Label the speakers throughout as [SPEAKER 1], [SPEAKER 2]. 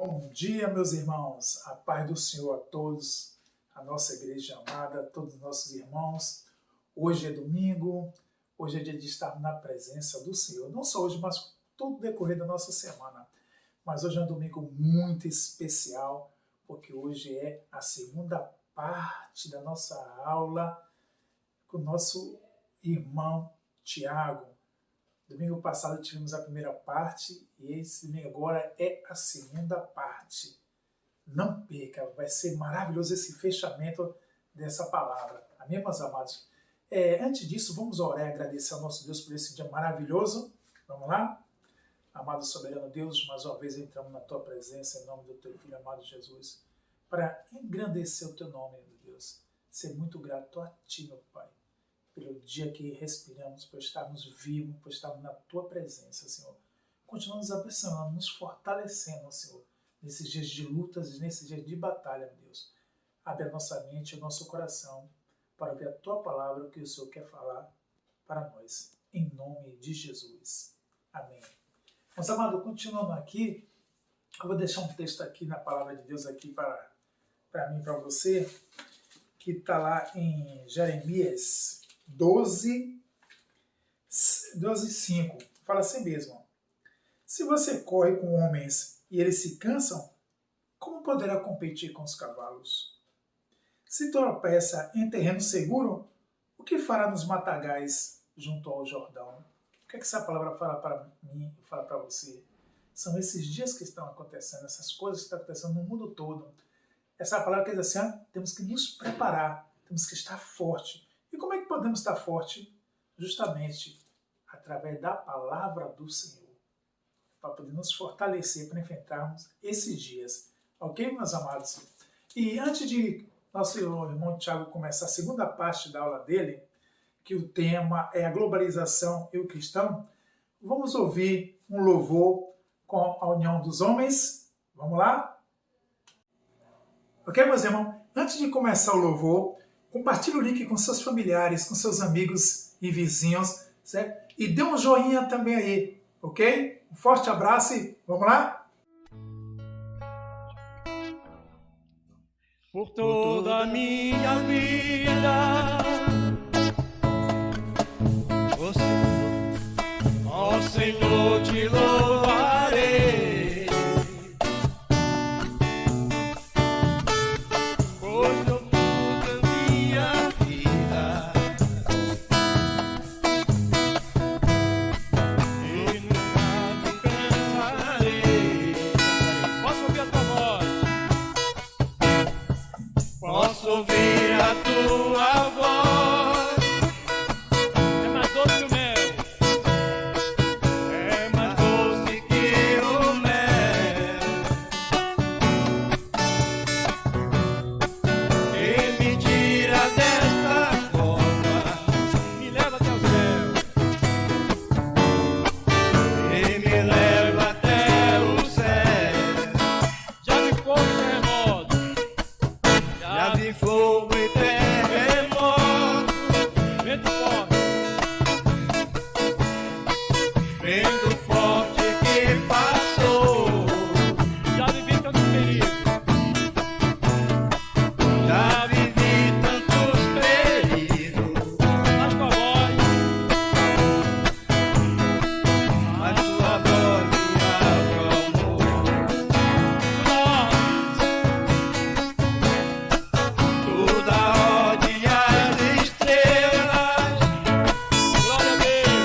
[SPEAKER 1] Bom dia, meus irmãos. A paz do Senhor a todos, a nossa igreja amada, a todos os nossos irmãos. Hoje é domingo, hoje é dia de estar na presença do Senhor. Não só hoje, mas todo o decorrer da nossa semana. Mas hoje é um domingo muito especial, porque hoje é a segunda parte da nossa aula com o nosso irmão Tiago. Domingo passado tivemos a primeira parte e esse domingo agora é a segunda parte. Não perca, vai ser maravilhoso esse fechamento dessa palavra. Amém, meus amados? Antes disso, vamos orar e agradecer ao nosso Deus por esse dia maravilhoso. Vamos lá? Amado soberano Deus, mais uma vez entramos na tua presença em nome do teu Filho amado Jesus, para engrandecer o teu nome, meu Deus. Ser muito grato a ti, meu Pai, pelo dia que respiramos, por estarmos vivos, por estarmos na tua presença, Senhor. Continua nos abençoando, nos fortalecendo, Senhor, nesses dias de lutas e nesses dias de batalha, meu Deus. Abre a nossa mente e o nosso coração para ver a tua palavra, o que o Senhor quer falar para nós. Em nome de Jesus. Amém. Mas, amado, continuando aqui, eu vou deixar um texto aqui na palavra de Deus aqui para mim e para você, que está lá em Jeremias 12:5. Fala assim mesmo: se você corre com homens e eles se cansam, como poderá competir com os cavalos? Se tropeça em terreno seguro, o que fará nos matagais junto ao Jordão? O que essa palavra fala para mim e fala para você? São esses dias que estão acontecendo, essas coisas que estão acontecendo no mundo todo. Essa palavra quer dizer assim: temos que nos preparar, temos que estar forte. E como é que podemos estar forte? Justamente através da palavra do Senhor, para poder nos fortalecer, para enfrentarmos esses dias. Ok, meus amados? E antes de nosso irmão Tiago começar a segunda parte da aula dele, que o tema é a globalização e o cristão, vamos ouvir um louvor com a união dos homens. Vamos lá? Ok, meus irmãos? Antes de começar o louvor, compartilhe o link com seus familiares, com seus amigos e vizinhos, certo? E dê um joinha também aí, ok? Um forte abraço e vamos lá?
[SPEAKER 2] Por toda a minha vida, ó Senhor, te louvarei, pois eu toda a minha vida e nunca me cansarei. Posso ouvir a tua voz? Posso ouvir a tua voz. É mais doce que o mel. É mais doce que o mel. E me tira desta cova, me leva até o céu. E me leva até o céu. Já vi fogo e terremoto. Já vi fogo e terremoto. Vento forte. Vento forte que passou. Já vivi tantos perigos. Já vivi tantos perigos. Mas tua voz me acalmou. Toda ordem as estrelas. Glória a Deus.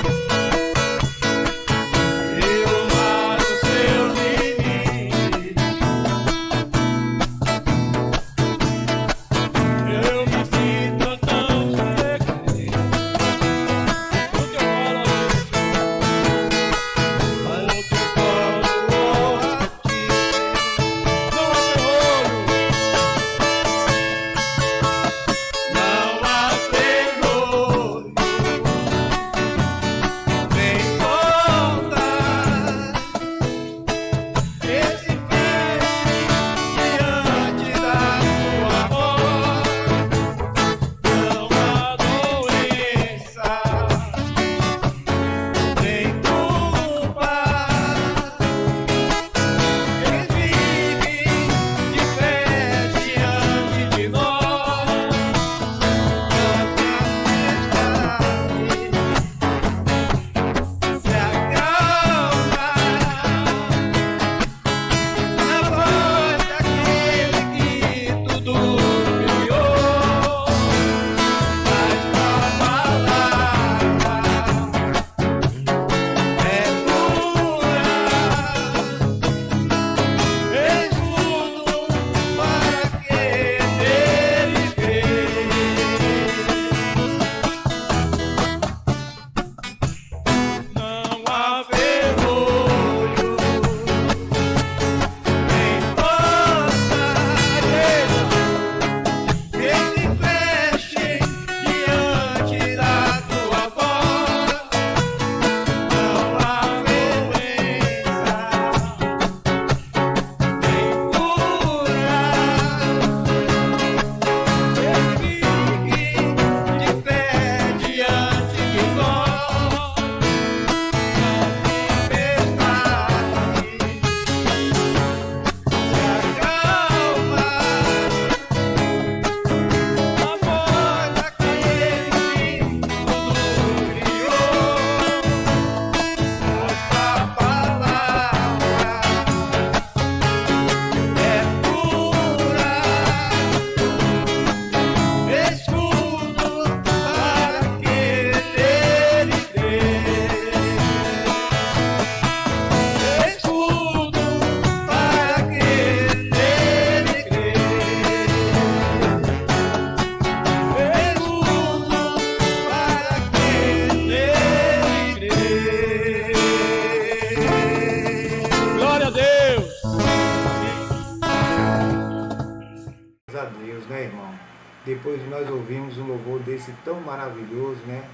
[SPEAKER 3] Depois de nós ouvirmos um louvor desse tão maravilhoso, né?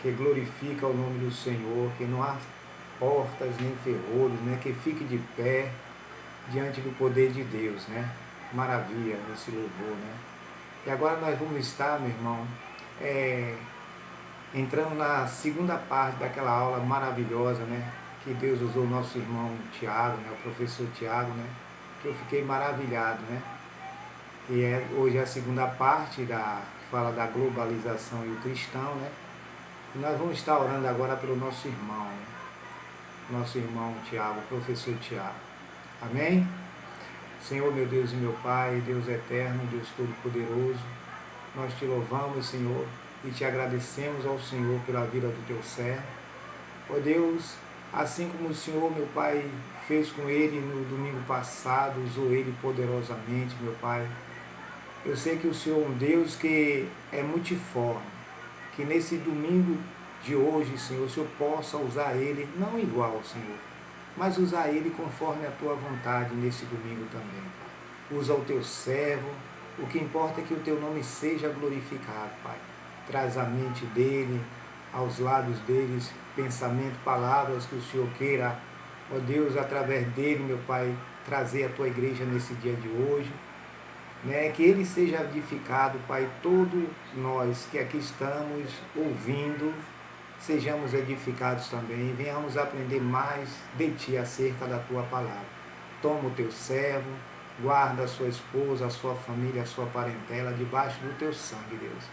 [SPEAKER 3] Que glorifica o nome do Senhor, que não há portas nem ferrolhos, né? Que fique de pé diante do poder de Deus, né? Maravilha nesse louvor, né? E agora nós vamos estar, meu irmão, entrando na segunda parte daquela aula maravilhosa, né? Que Deus usou o nosso irmão Tiago, né? O professor Tiago, né? Que eu fiquei maravilhado, né? E hoje é a segunda parte que fala da globalização e o cristão, né? E nós vamos estar orando agora pelo nosso irmão, né? Nosso irmão Tiago, o professor Tiago. Amém? Senhor, meu Deus e meu Pai, Deus eterno, Deus todo-poderoso, nós te louvamos, Senhor, e te agradecemos ao Senhor pela vida do teu servo. Ó Deus, assim como o Senhor, meu Pai, fez com ele no domingo passado, usou ele poderosamente, meu Pai. Eu sei que o Senhor é um Deus que é multiforme, que nesse domingo de hoje, Senhor, o Senhor possa usar ele, não igual, Senhor, mas usar ele conforme a tua vontade nesse domingo também, Pai. Usa o teu servo, o que importa é que o teu nome seja glorificado, Pai. Traz à mente dele, aos lábios deles, pensamento, palavras que o Senhor queira, ó Deus, através dele, meu Pai, trazer a tua igreja nesse dia de hoje, né? Que ele seja edificado, Pai, todos nós que aqui estamos ouvindo, sejamos edificados também, venhamos aprender mais de Ti acerca da Tua palavra. Toma o Teu servo, guarda a sua esposa, a sua família, a sua parentela, debaixo do Teu sangue, Deus.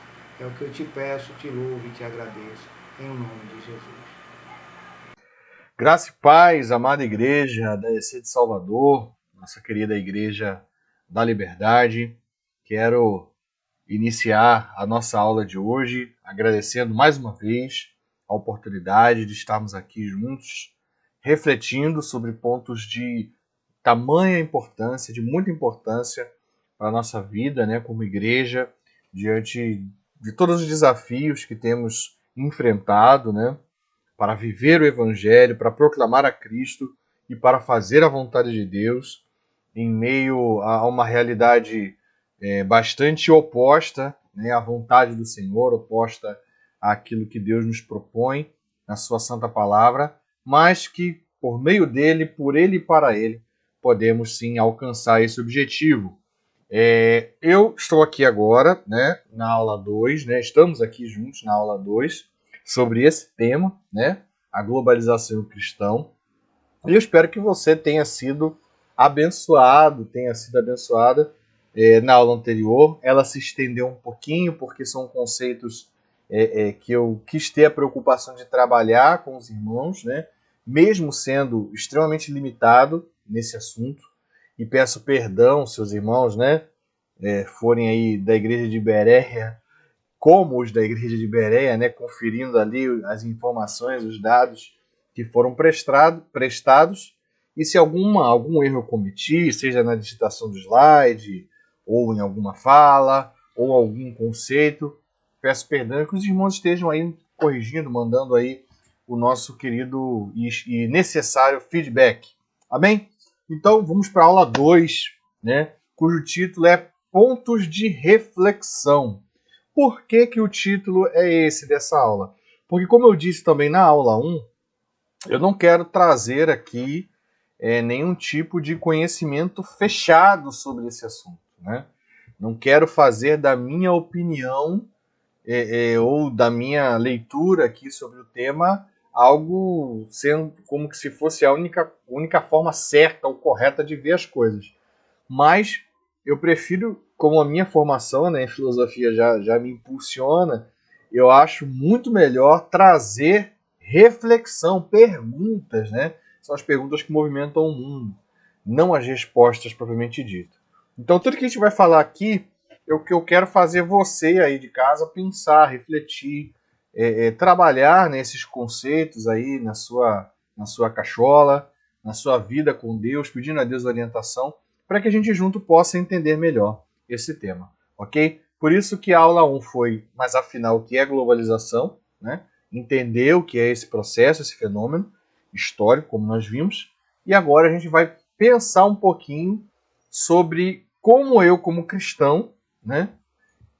[SPEAKER 3] É o que eu te peço, te louvo e te agradeço, em nome de Jesus.
[SPEAKER 4] Graça e paz, amada igreja da EC de Salvador, nossa querida igreja da Liberdade. Quero iniciar a nossa aula de hoje agradecendo mais uma vez a oportunidade de estarmos aqui juntos, refletindo sobre pontos de tamanha importância, de muita importância para a nossa vida, né, como igreja, diante de todos os desafios que temos enfrentado, né, para viver o Evangelho, para proclamar a Cristo e para fazer a vontade de Deus em meio a uma realidade bastante oposta, né, à vontade do Senhor, oposta àquilo que Deus nos propõe na sua santa palavra, mas que por meio dele, por ele e para ele, podemos sim alcançar esse objetivo. Eu estou aqui agora, né, na aula 2, né, estamos aqui juntos na aula 2, sobre esse tema, né, a globalização e o cristão. E eu espero que você tenha sido abençoada na aula anterior. Ela se estendeu um pouquinho, porque são conceitos que eu quis ter a preocupação de trabalhar com os irmãos, né, mesmo sendo extremamente limitado nesse assunto. E peço perdão se os irmãos, né, forem aí da igreja de Bereia, como os da igreja de Bereia, né, conferindo ali as informações, os dados que foram prestados, e se algum erro eu cometi, seja na digitação do slide, ou em alguma fala, ou algum conceito, peço perdão e que os irmãos estejam aí corrigindo, mandando aí o nosso querido e necessário feedback. Amém? Então vamos para a aula 2, né, cujo título é Pontos de Reflexão. Por que o título é esse dessa aula? Porque, como eu disse também na aula 1, eu não quero trazer aqui nenhum tipo de conhecimento fechado sobre esse assunto, né? Não quero fazer da minha opinião ou da minha leitura aqui sobre o tema algo sendo como que se fosse a única forma certa ou correta de ver as coisas. Mas eu prefiro, como a minha formação, né, em filosofia já me impulsiona, eu acho muito melhor trazer reflexão, perguntas, né? São as perguntas que movimentam o mundo, não as respostas propriamente ditas. Então, tudo que a gente vai falar aqui é o que eu quero fazer você aí de casa pensar, refletir, trabalhar nesses conceitos aí na sua cachola, na sua vida com Deus, pedindo a Deus orientação, para que a gente junto possa entender melhor esse tema, ok? Por isso que a aula 1 foi, mas afinal, o que é globalização, né? Entender o que é esse processo, esse fenômeno histórico, como nós vimos, e agora a gente vai pensar um pouquinho sobre como eu, como cristão, né,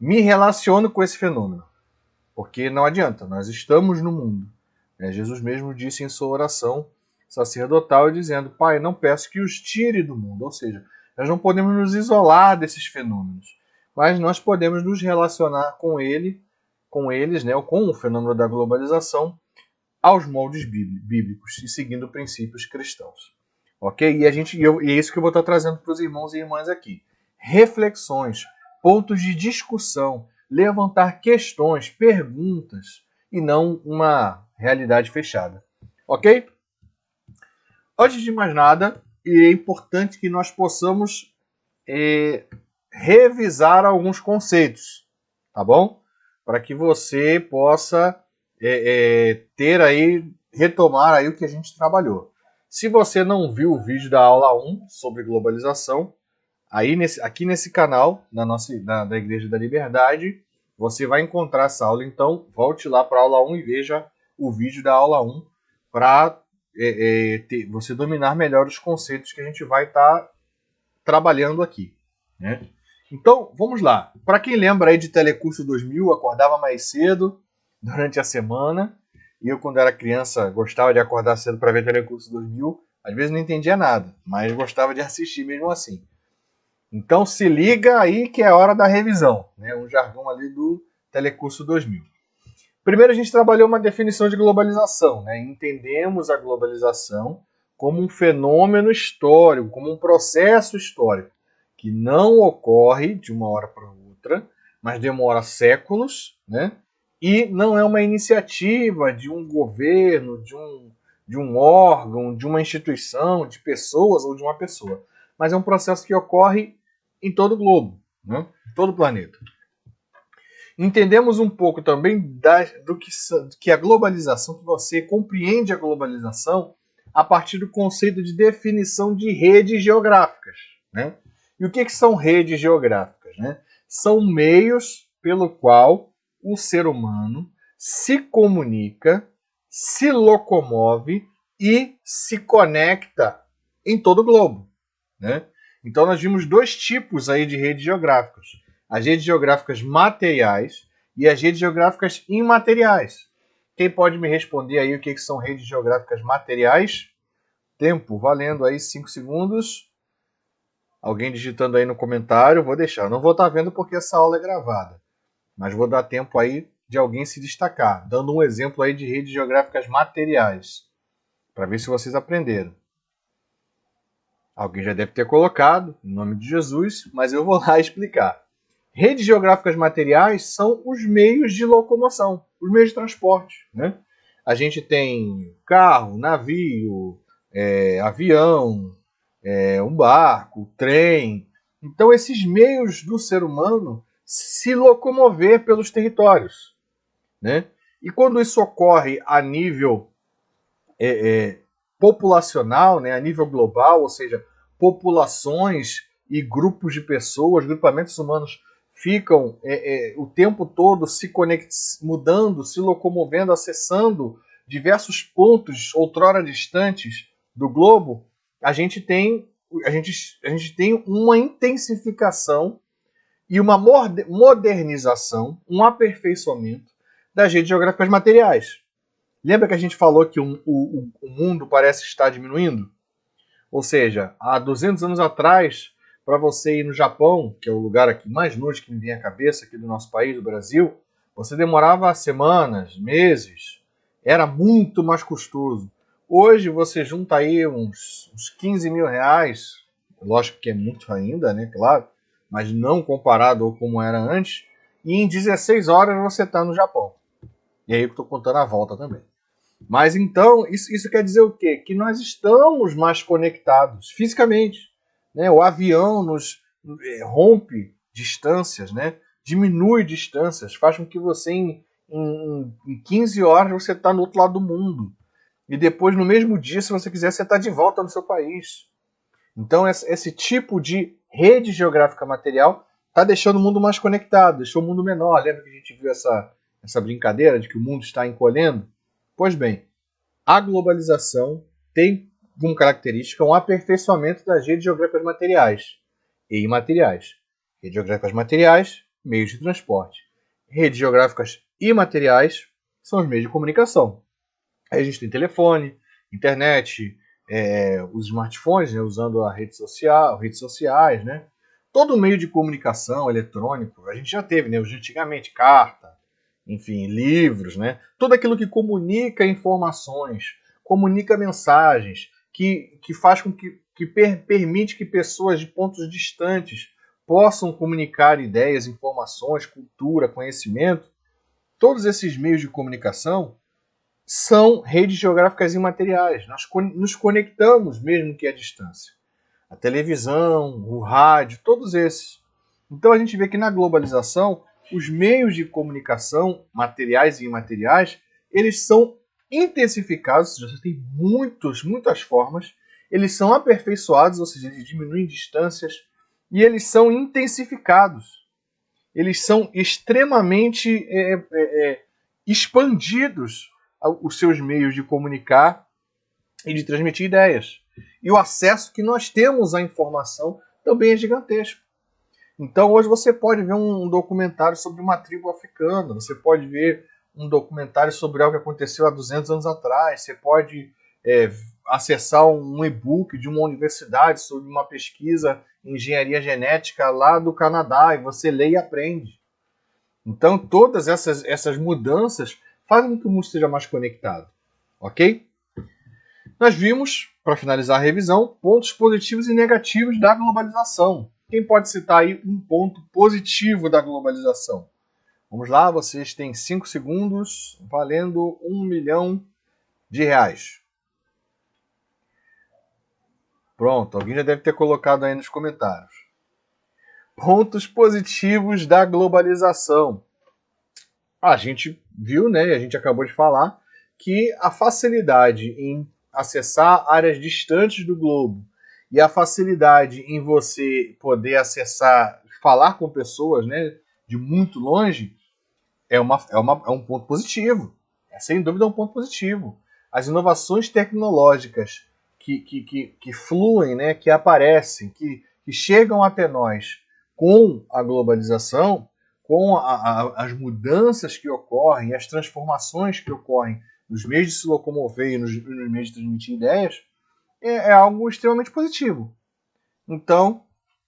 [SPEAKER 4] me relaciono com esse fenômeno. Porque não adianta, nós estamos no mundo. Jesus mesmo disse em sua oração sacerdotal, dizendo: Pai, não peço que os tire do mundo. Ou seja, nós não podemos nos isolar desses fenômenos, mas nós podemos nos relacionar com eles, né, ou com o fenômeno da globalização, aos moldes bíblicos e seguindo princípios cristãos. Ok? E é isso que eu vou estar trazendo para os irmãos e irmãs aqui. Reflexões, pontos de discussão, levantar questões, perguntas, e não uma realidade fechada. Ok? Antes de mais nada, é importante que nós possamos revisar alguns conceitos, tá bom? Para que você possa retomar aí o que a gente trabalhou. Se você não viu o vídeo da aula 1 sobre globalização, aqui nesse canal da Igreja da Liberdade, você vai encontrar essa aula. Então, volte lá para a aula 1 e veja o vídeo da aula 1 para você dominar melhor os conceitos que a gente vai estar trabalhando aqui, né? Então, vamos lá. Para quem lembra aí de Telecurso 2000, acordava mais cedo durante a semana. E eu, quando era criança, gostava de acordar cedo para ver Telecurso 2000. Às vezes não entendia nada, mas gostava de assistir mesmo assim. Então, se liga aí que é a hora da revisão, né? Um jargão ali do Telecurso 2000. Primeiro, a gente trabalhou uma definição de globalização, né? Entendemos a globalização como um fenômeno histórico, como um processo histórico, que não ocorre de uma hora para outra, mas demora séculos, né? E não é uma iniciativa de um governo, de um órgão, de uma instituição, de pessoas ou de uma pessoa, mas é um processo que ocorre em todo o globo, né? Em todo o planeta. Entendemos um pouco também do que a globalização, que você compreende a globalização a partir do conceito de definição de redes geográficas, né? E o que são redes geográficas, né? São meios pelo qual o ser humano se comunica, se locomove e se conecta em todo o globo, né? Então nós vimos dois tipos aí de redes geográficas: as redes geográficas materiais e as redes geográficas imateriais. Quem pode me responder aí o que são redes geográficas materiais? Tempo valendo aí 5 segundos. Alguém digitando aí no comentário, vou deixar. Não vou estar vendo porque essa aula é gravada, mas vou dar tempo aí de alguém se destacar, dando um exemplo aí de redes geográficas materiais, para ver se vocês aprenderam. Alguém já deve ter colocado, em nome de Jesus, mas eu vou lá explicar. Redes geográficas materiais são os meios de locomoção, os meios de transporte, né? A gente tem carro, navio, avião, um barco, trem. Então, esses meios do ser humano se locomover pelos territórios, né? E quando isso ocorre a nível populacional, né, a nível global, ou seja, populações e grupos de pessoas, grupamentos humanos ficam o tempo todo se mudando, se locomovendo, acessando diversos pontos outrora distantes do globo, a gente tem uma intensificação e uma modernização, um aperfeiçoamento das redes geográficas materiais. Lembra que a gente falou que o mundo parece estar diminuindo? Ou seja, há 200 anos atrás, para você ir no Japão, que é o lugar aqui mais longe que me vem à cabeça aqui do nosso país, do Brasil, você demorava semanas, meses, era muito mais custoso. Hoje você junta aí uns 15 mil reais, lógico que é muito ainda, né, claro, mas não comparado ao como era antes, e em 16 horas você está no Japão. E aí eu estou contando a volta também. Mas então, isso quer dizer o quê? Que nós estamos mais conectados fisicamente, né? O avião nos rompe distâncias, né? Diminui distâncias, faz com que você em 15 horas você está no outro lado do mundo. E depois, no mesmo dia, se você quiser, você está de volta no seu país. Então, esse tipo de rede geográfica material está deixando o mundo mais conectado, deixou o mundo menor. Lembra que a gente viu essa brincadeira de que o mundo está encolhendo? Pois bem, a globalização tem como característica um aperfeiçoamento das redes geográficas materiais e imateriais. Redes geográficas materiais meios de transporte. Redes geográficas imateriais são os meios de comunicação. Aí a gente tem telefone, internet, os smartphones, né, usando a rede social, redes sociais, né? Todo meio de comunicação eletrônico, a gente já teve, né, antigamente, carta, enfim, livros, né? Tudo aquilo que comunica informações, comunica mensagens, que faz com que permite que pessoas de pontos distantes possam comunicar ideias, informações, cultura, conhecimento. Todos esses meios de comunicação são redes geográficas imateriais. Nós nos conectamos mesmo que à distância. A televisão, o rádio, todos esses. Então a gente vê que na globalização, os meios de comunicação, materiais e imateriais, eles são intensificados, já tem muitas formas, eles são aperfeiçoados, ou seja, eles diminuem distâncias, e eles são intensificados. Eles são extremamente expandidos os seus meios de comunicar e de transmitir ideias. E o acesso que nós temos à informação também é gigantesco. Então hoje você pode ver um documentário sobre uma tribo africana, você pode ver um documentário sobre algo que aconteceu há 200 anos atrás, você pode acessar um e-book de uma universidade sobre uma pesquisa em engenharia genética lá do Canadá, e você lê e aprende. Então todas essas mudanças fazem com que o mundo esteja mais conectado. Ok? Nós vimos, para finalizar a revisão, pontos positivos e negativos da globalização. Quem pode citar aí um ponto positivo da globalização? Vamos lá, vocês têm 5 segundos, valendo R$1 milhão. Pronto, alguém já deve ter colocado aí nos comentários. Pontos positivos da globalização. A gente viu, né, a gente acabou de falar, que a facilidade em acessar áreas distantes do globo e a facilidade em você poder acessar, falar com pessoas, né, de muito longe, é um ponto positivo. Sem dúvida é um ponto positivo. As inovações tecnológicas que fluem, né, que aparecem, que chegam até nós com a globalização, com as mudanças que ocorrem, as transformações que ocorrem nos meios de se locomover e nos meios de transmitir ideias, é algo extremamente positivo. Então,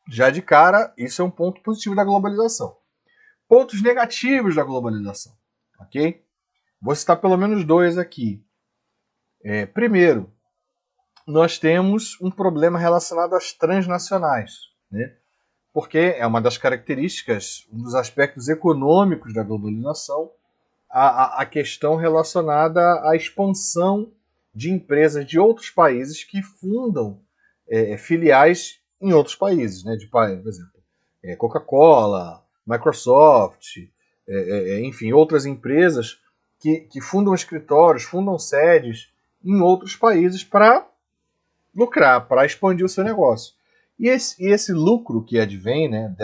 [SPEAKER 4] já de cara, isso é um ponto positivo da globalização. Pontos negativos da globalização. Ok? Vou citar pelo menos 2 aqui. Primeiro, nós temos um problema relacionado às transnacionais, né? Porque é uma das características, um dos aspectos econômicos da globalização, a questão relacionada à expansão de empresas de outros países que fundam filiais em outros países, né? Por exemplo, Coca-Cola, Microsoft, enfim, outras empresas que fundam escritórios, fundam sedes em outros países para lucrar, para expandir o seu negócio. E esse lucro que advém, né,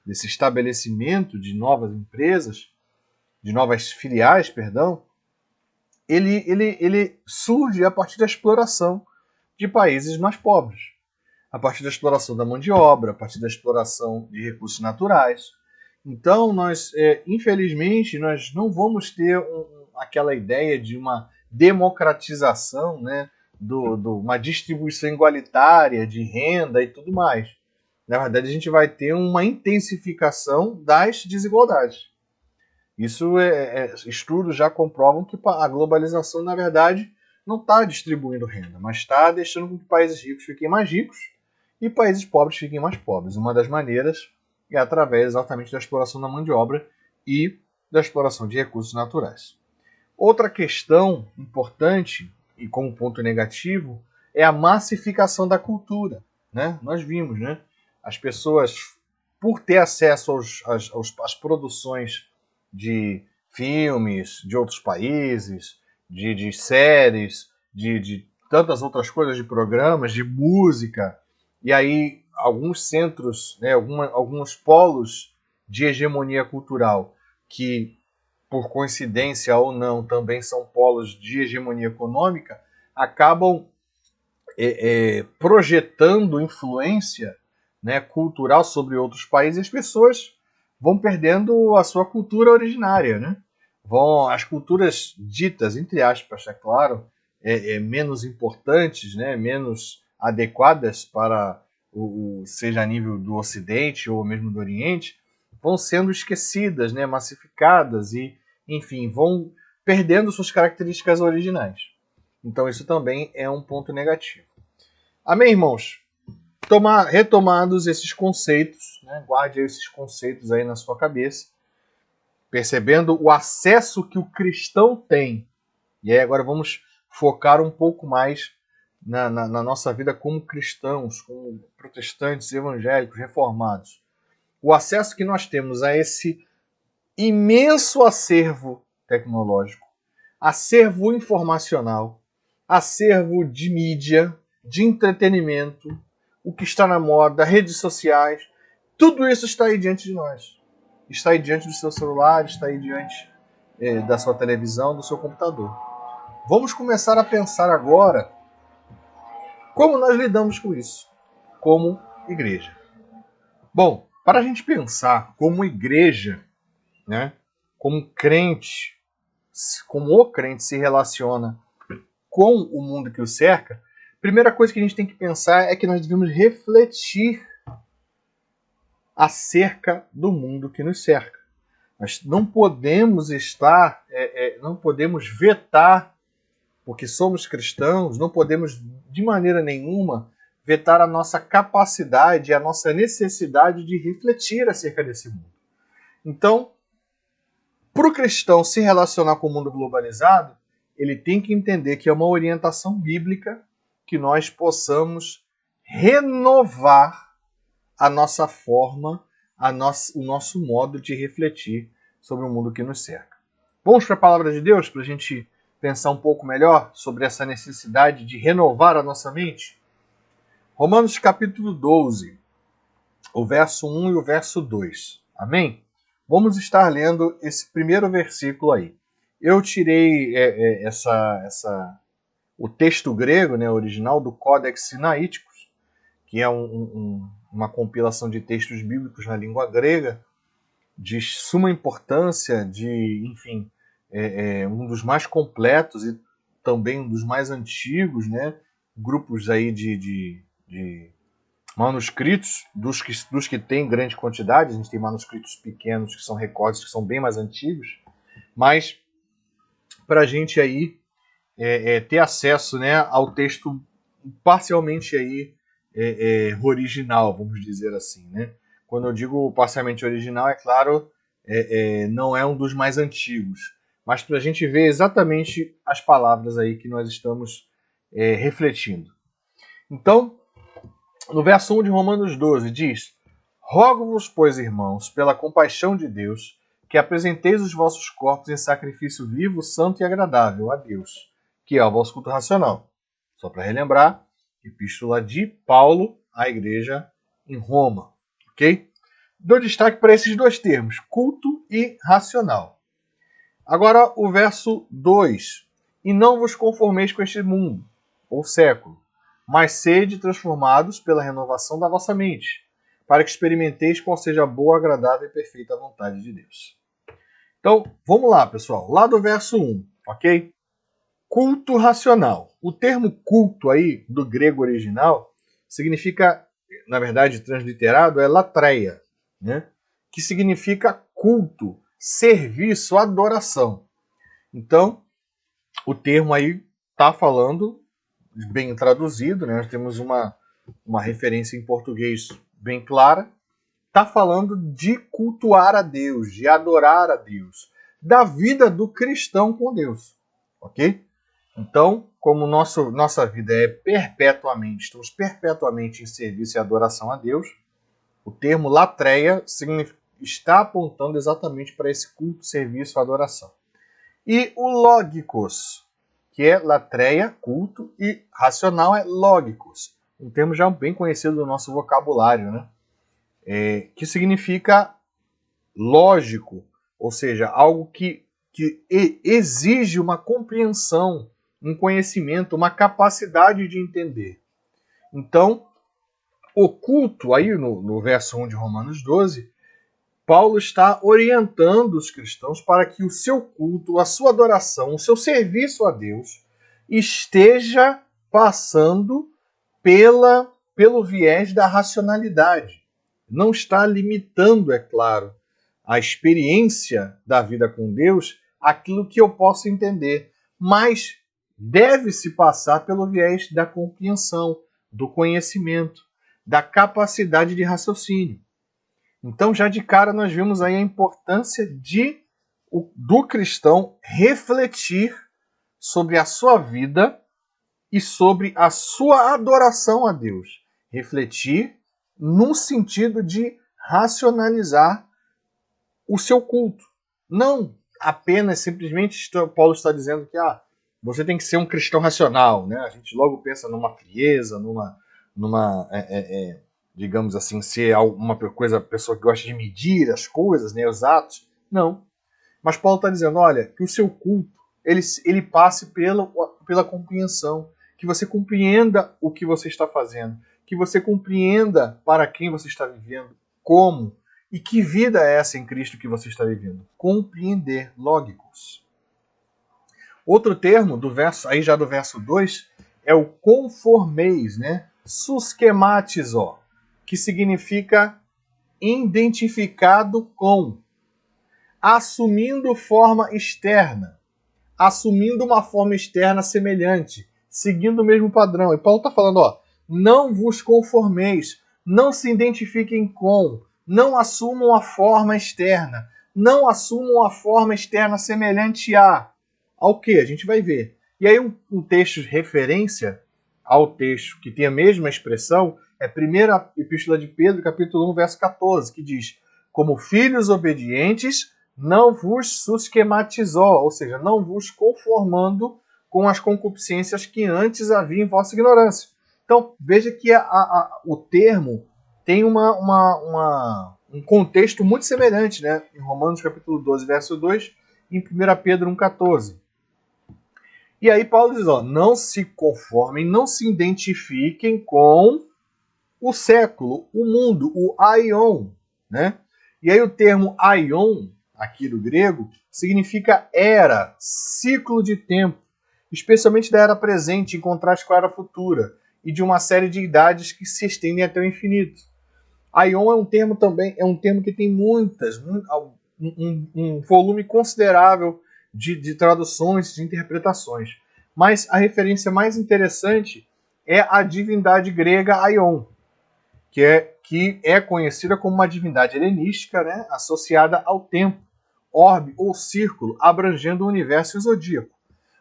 [SPEAKER 4] desse estabelecimento de novas empresas, de novas filiais, perdão, ele surge a partir da exploração de países mais pobres, a partir da exploração da mão de obra, a partir da exploração de recursos naturais. Então, infelizmente, nós não vamos ter aquela ideia de uma democratização, né, uma distribuição igualitária de renda e tudo mais. Na verdade, a gente vai ter uma intensificação das desigualdades. Isso estudos já comprovam que a globalização, na verdade, não está distribuindo renda, mas está deixando com que países ricos fiquem mais ricos e países pobres fiquem mais pobres. Uma das maneiras é através exatamente da exploração da mão de obra e da exploração de recursos naturais. Outra questão importante, e como ponto negativo, é a massificação da cultura, né? Nós vimos, né? As pessoas, por ter acesso às produções de filmes de outros países, de séries, de tantas outras coisas, de programas, de música, e aí alguns centros, né, alguns polos de hegemonia cultural que, por coincidência ou não, também são polos de hegemonia econômica, acabam projetando influência, né, cultural sobre outros países. As pessoas vão perdendo a sua cultura originária, né? As culturas ditas, entre aspas, é claro, menos importantes, né? Menos adequadas para seja a nível do Ocidente ou mesmo do Oriente, vão sendo esquecidas, né? Massificadas e, enfim, vão perdendo suas características originais. Então isso também é um ponto negativo. Amém, irmãos? Retomados esses conceitos, né? Guarde esses conceitos aí na sua cabeça, percebendo o acesso que o cristão tem. E aí agora vamos focar um pouco mais na nossa vida como cristãos, como protestantes, evangélicos, reformados. O acesso que nós temos a esse imenso acervo tecnológico, acervo informacional, acervo de mídia, de entretenimento, o que está na moda, redes sociais, tudo isso está aí diante de nós. Está aí diante do seu celular, está aí diante da sua televisão, do seu computador. Vamos começar a pensar agora como nós lidamos com isso, como igreja. Bom, para a gente pensar como igreja, né, como crente, como o crente se relaciona com o mundo que o cerca, a primeira coisa que a gente tem que pensar é que nós devemos refletir acerca do mundo que nos cerca. Nós não podemos não podemos vetar, porque somos cristãos, não podemos de maneira nenhuma vetar a nossa capacidade, a nossa necessidade de refletir acerca desse mundo. Então, para o cristão se relacionar com o mundo globalizado, ele tem que entender que é uma orientação bíblica que nós possamos renovar a nossa forma, o nosso modo de refletir sobre o mundo que nos cerca. Vamos para a palavra de Deus para a gente pensar um pouco melhor sobre essa necessidade de renovar a nossa mente? Romanos capítulo 12, o verso 1 e o verso 2. Amém? Vamos estar lendo esse primeiro versículo aí. Eu tirei o texto grego, né, original, do Codex Sinaiticus, que é uma compilação de textos bíblicos na língua grega, de suma importância, enfim, um dos mais completos e também um dos mais antigos, né, grupos aí de manuscritos, dos que tem grande quantidade. A gente tem manuscritos pequenos que são recortes, que são bem mais antigos, mas para a gente aí ter acesso, né, ao texto parcialmente aí original, vamos dizer assim, né? Quando eu digo parcialmente original, é claro, não é um dos mais antigos, mas para a gente ver exatamente as palavras aí que nós estamos refletindo. Então, no verso 1 de Romanos 12 diz: Rogo-vos, pois, irmãos, pela compaixão de Deus, que apresenteis os vossos corpos em sacrifício vivo, santo e agradável a Deus, que é o vosso culto racional. Só para relembrar, epístola de Paulo à igreja em Roma. Ok? Dou destaque para esses dois termos, culto e racional. Agora o verso 2. E não vos conformeis com este mundo, ou século, mas sede transformados pela renovação da vossa mente, para que experimenteis qual seja a boa, agradável e perfeita vontade de Deus. Então, vamos lá, pessoal. Lá do verso 1, ok? Culto racional. O termo culto aí, do grego original, significa, na verdade, transliterado, é latreia, né? Que significa culto, serviço, adoração. Então, o termo aí está falando, bem traduzido, né? Nós temos uma referência em português bem clara. Está falando de cultuar a Deus, de adorar a Deus, da vida do cristão com Deus, ok? Então, como nossa vida é estamos perpetuamente em serviço e adoração a Deus, o termo latreia está apontando exatamente para esse culto, serviço e adoração. E o logikos, que é latreia, culto, e racional é logikos, um termo já bem conhecido do nosso vocabulário, né? Que significa lógico, ou seja, algo que exige uma compreensão, um conhecimento, uma capacidade de entender. Então, o culto, aí no verso 1 de Romanos 12, Paulo está orientando os cristãos para que o seu culto, a sua adoração, o seu serviço a Deus esteja passando pelo viés da racionalidade. Não está limitando, é claro, a experiência da vida com Deus àquilo que eu posso entender, mas deve-se passar pelo viés da compreensão, do conhecimento, da capacidade de raciocínio. Então, já de cara, nós vimos aí a importância do cristão refletir sobre a sua vida e sobre a sua adoração a Deus. Refletir no sentido de racionalizar o seu culto. Não apenas, simplesmente, Paulo está dizendo que você tem que ser um cristão racional, né? A gente logo pensa numa frieza, digamos assim, ser uma pessoa que gosta de medir as coisas, né, os atos. Não. Mas Paulo está dizendo, olha, que o seu culto, ele passe pela compreensão, que você compreenda o que você está fazendo, que você compreenda para quem você está vivendo, como, e que vida é essa em Cristo que você está vivendo. Compreender, lógicos. Outro termo, do verso 2, é o conformeis, né? Suschematizo, que significa identificado com, assumindo forma externa, assumindo uma forma externa semelhante, seguindo o mesmo padrão. E Paulo está falando, não vos conformeis, não se identifiquem com, não assumam a forma externa, não assumam a forma externa semelhante ao que? A gente vai ver. E aí um texto de referência ao texto que tem a mesma expressão é a primeira epístola de Pedro, capítulo 1, verso 14, que diz: como filhos obedientes, não vos susquematizó, ou seja, não vos conformando com as concupiscências que antes havia em vossa ignorância. Então, veja que o termo tem um contexto muito semelhante, né? Em Romanos capítulo 12, verso 2, e em 1 Pedro 1, 14. E aí Paulo diz, não se conformem, não se identifiquem com o século, o mundo, o aion, né? E aí o termo aion, aqui do grego, significa era, ciclo de tempo, especialmente da era presente em contraste com a era futura, e de uma série de idades que se estendem até o infinito. Aion é um termo que tem um volume considerável de traduções, de interpretações. Mas a referência mais interessante é a divindade grega Aion, que é conhecida como uma divindade helenística, né, associada ao tempo, orbe ou círculo, abrangendo o universo e o zodíaco.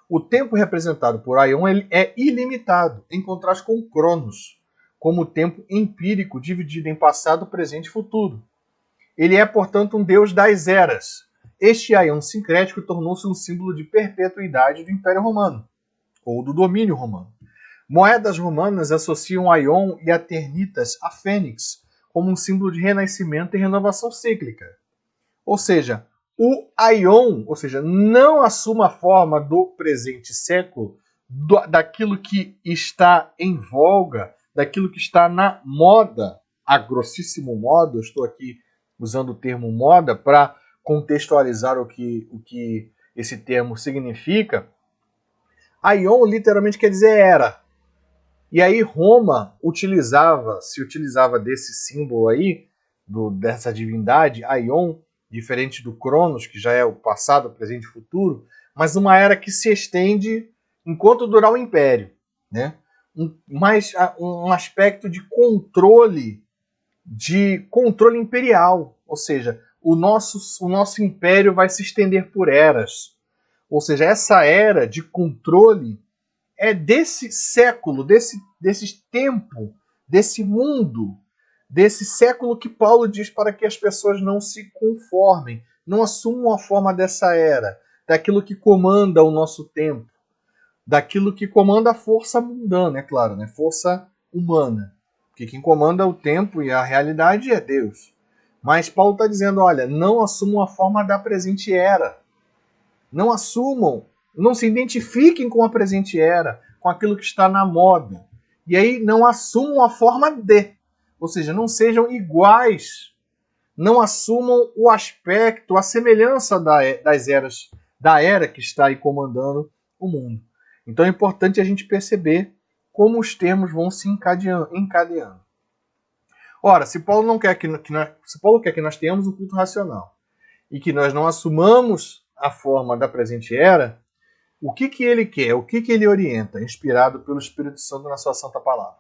[SPEAKER 4] O tempo representado por Aion é ilimitado, em contraste com o Cronos, como tempo empírico dividido em passado, presente e futuro. Ele é, portanto, um deus das eras. Este Aion sincrético tornou-se um símbolo de perpetuidade do Império Romano, ou do domínio romano. Moedas romanas associam Aion e a ternitas a fênix, como um símbolo de renascimento e renovação cíclica. Ou seja, o Aion, não assuma a forma do presente século, daquilo que está em voga, daquilo que está na moda, a grossíssimo modo. Eu estou aqui usando o termo moda para contextualizar o que esse termo significa. Aion literalmente quer dizer era. E aí Roma se utilizava desse símbolo aí, dessa divindade, Aion, diferente do Cronos, que já é o passado, presente e futuro, mas uma era que se estende enquanto durar o Império, né? Um aspecto de controle imperial, ou seja, o nosso império vai se estender por eras. Ou seja, essa era de controle é desse século, desse tempo, desse mundo, desse século que Paulo diz para que as pessoas não se conformem, não assumam a forma dessa era, daquilo que comanda o nosso tempo, daquilo que comanda a força mundana, é claro, né? Força humana. Porque quem comanda o tempo e a realidade é Deus. Mas Paulo está dizendo, olha, não assumam a forma da presente era. Não assumam, não se identifiquem com a presente era, com aquilo que está na moda. E aí não assumam a forma de. Ou seja, não sejam iguais. não assumam o aspecto, a semelhança da era que está aí comandando o mundo. Então é importante a gente perceber como os termos vão se encadeando. Ora, se Paulo quer que nós tenhamos um culto racional e que nós não assumamos a forma da presente era, o que ele quer? O que ele orienta, inspirado pelo Espírito Santo na sua santa palavra?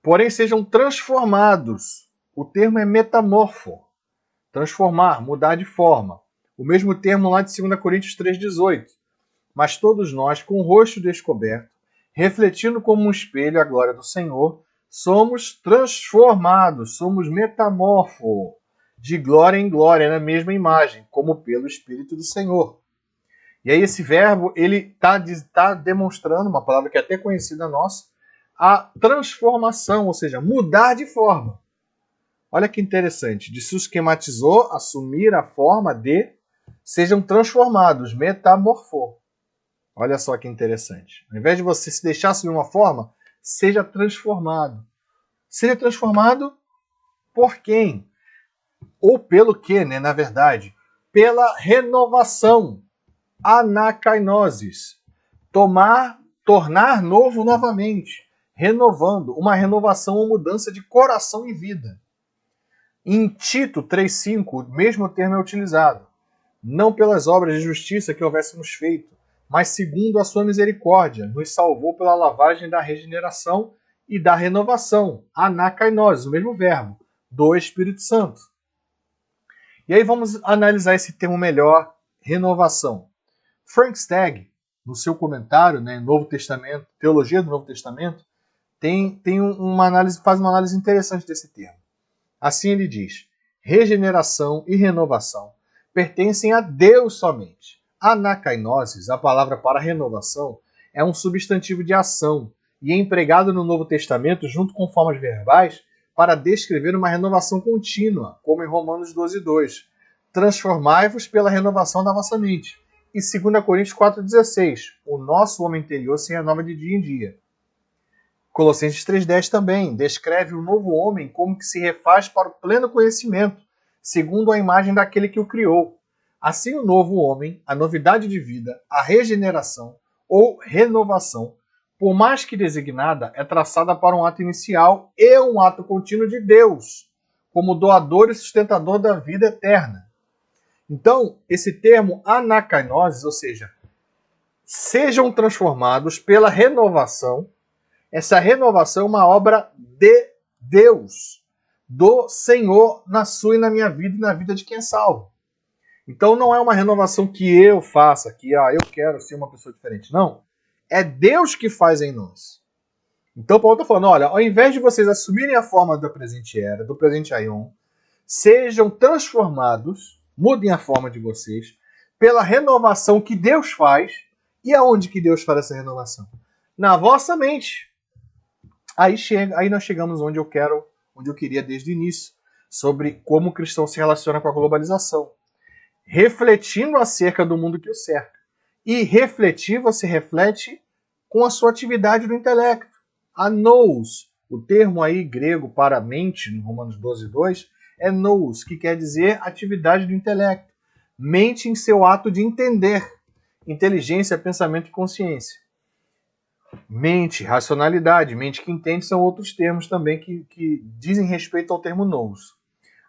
[SPEAKER 4] Porém, sejam transformados. O termo é metamorfo. Transformar, mudar de forma. O mesmo termo lá de 2 Coríntios 3,18. Mas todos nós, com o rosto descoberto, refletindo como um espelho a glória do Senhor, somos transformados, somos metamorfo, de glória em glória, na mesma imagem, como pelo Espírito do Senhor. E aí esse verbo, ele está demonstrando, uma palavra que é até conhecida nossa, a transformação, ou seja, mudar de forma. Olha que interessante, de esquematizou, assumir a forma de, sejam transformados, metamorfo. Olha só que interessante. Ao invés de você se deixar assumir uma forma, seja transformado. Seja transformado por quem? Ou pelo que, né? Na verdade, pela renovação. Anakainosis. Tornar novo novamente. Renovando. Uma renovação ou mudança de coração e vida. Em Tito 3,5, o mesmo termo é utilizado. Não pelas obras de justiça que houvéssemos feito, mas segundo a sua misericórdia, nos salvou pela lavagem da regeneração e da renovação, anakainosis, o mesmo verbo, do Espírito Santo. E aí vamos analisar esse termo melhor, renovação. Frank Stagg, no seu comentário, né, Novo Testamento, Teologia do Novo Testamento, faz uma análise interessante desse termo. Assim ele diz, regeneração e renovação pertencem a Deus somente. Anakainosis, a palavra para renovação, é um substantivo de ação e é empregado no Novo Testamento junto com formas verbais para descrever uma renovação contínua, como em Romanos 12:2. Transformai-vos pela renovação da vossa mente. E 2 Coríntios 4,16. O nosso homem interior se renova de dia em dia. Colossenses 3,10 também descreve o novo homem como que se refaz para o pleno conhecimento, segundo a imagem daquele que o criou. Assim, o novo homem, a novidade de vida, a regeneração ou renovação, por mais que designada, é traçada para um ato inicial e um ato contínuo de Deus, como doador e sustentador da vida eterna. Então, esse termo anakainosis, ou seja, sejam transformados pela renovação. Essa renovação é uma obra de Deus, do Senhor na sua e na minha vida e na vida de quem é salvo. Então não é uma renovação que eu faça, que eu quero ser uma pessoa diferente. Não. É Deus que faz em nós. Então Paulo está falando, olha, ao invés de vocês assumirem a forma da presente era, do presente aion, sejam transformados, mudem a forma de vocês, pela renovação que Deus faz. E aonde que Deus faz essa renovação? Na vossa mente. Aí nós chegamos onde eu queria desde o início, sobre como o cristão se relaciona com a globalização. Refletindo acerca do mundo que o cerca. E refletir, você reflete com a sua atividade do intelecto. A nous, o termo aí grego para mente, no Romanos 12:2, é nous, que quer dizer atividade do intelecto. Mente em seu ato de entender. Inteligência, pensamento e consciência. Mente, racionalidade, mente que entende são outros termos também que dizem respeito ao termo nous.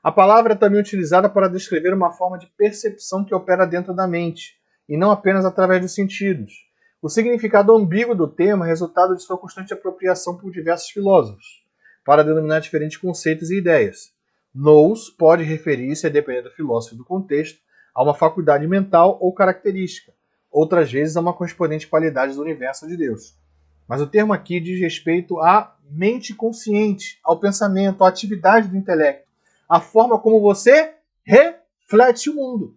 [SPEAKER 4] A palavra é também utilizada para descrever uma forma de percepção que opera dentro da mente, e não apenas através dos sentidos. O significado ambíguo do termo é resultado de sua constante apropriação por diversos filósofos, para denominar diferentes conceitos e ideias. Nous pode referir-se, a depender do filósofo e do contexto, a uma faculdade mental ou característica, outras vezes a uma correspondente qualidade do universo de Deus. Mas o termo aqui diz respeito à mente consciente, ao pensamento, à atividade do intelecto, a forma como você reflete o mundo.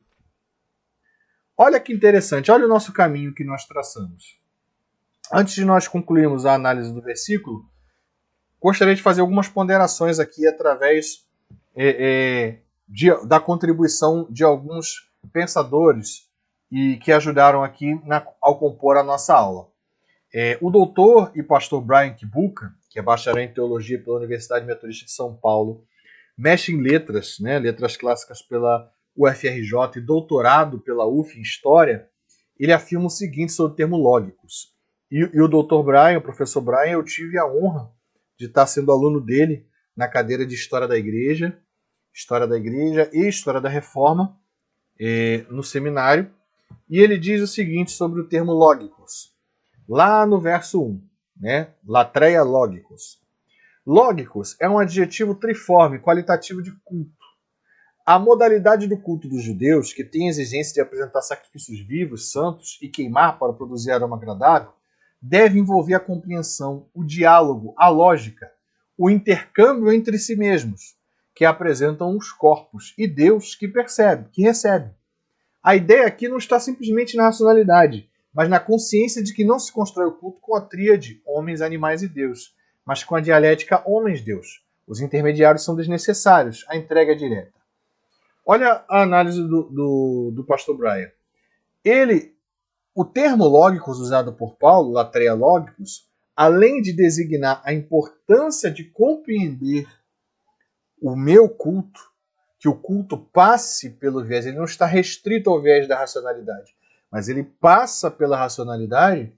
[SPEAKER 4] Olha que interessante, olha o nosso caminho que nós traçamos. Antes de nós concluirmos a análise do versículo, gostaria de fazer algumas ponderações aqui através da contribuição de alguns pensadores e que ajudaram aqui ao compor a nossa aula. O doutor e pastor Brian Kibuka, que é bacharel em teologia pela Universidade Metodista de São Paulo, mestre em letras, né, letras clássicas pela UFRJ e doutorado pela UF em História, ele afirma o seguinte sobre o termo lógicos. E o Dr. Brian, o professor Brian, eu tive a honra de estar sendo aluno dele na cadeira de História da Igreja e História da Reforma no seminário. E ele diz o seguinte sobre o termo lógicos. Lá no verso 1, né? Latreia lógicos. Lógicos é um adjetivo triforme, qualitativo de culto. A modalidade do culto dos judeus, que tem a exigência de apresentar sacrifícios vivos, santos e queimar para produzir aroma agradável, deve envolver a compreensão, o diálogo, a lógica, o intercâmbio entre si mesmos, que apresentam os corpos, e Deus que percebe, que recebe. A ideia aqui não está simplesmente na racionalidade, mas na consciência de que não se constrói o culto com a tríade homens, animais e Deus, mas com a dialética homens-Deus. Os intermediários são desnecessários, a entrega é direta. Olha a análise do pastor Brian. O termo lógicos usado por Paulo, latreia lógicos, além de designar a importância de compreender o meu culto, que o culto passe pelo viés, ele não está restrito ao viés da racionalidade, mas ele passa pela racionalidade,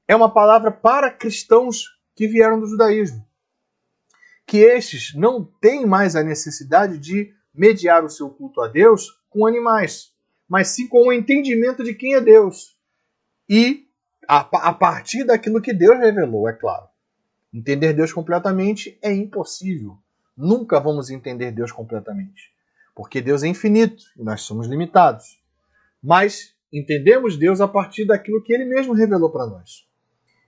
[SPEAKER 4] é uma palavra para cristãos que vieram do judaísmo. Que estes não têm mais a necessidade de mediar o seu culto a Deus com animais, mas sim com o entendimento de quem é Deus. E a partir daquilo que Deus revelou, é claro. Entender Deus completamente é impossível. Nunca vamos entender Deus completamente. Porque Deus é infinito e nós somos limitados. Mas entendemos Deus a partir daquilo que Ele mesmo revelou para nós.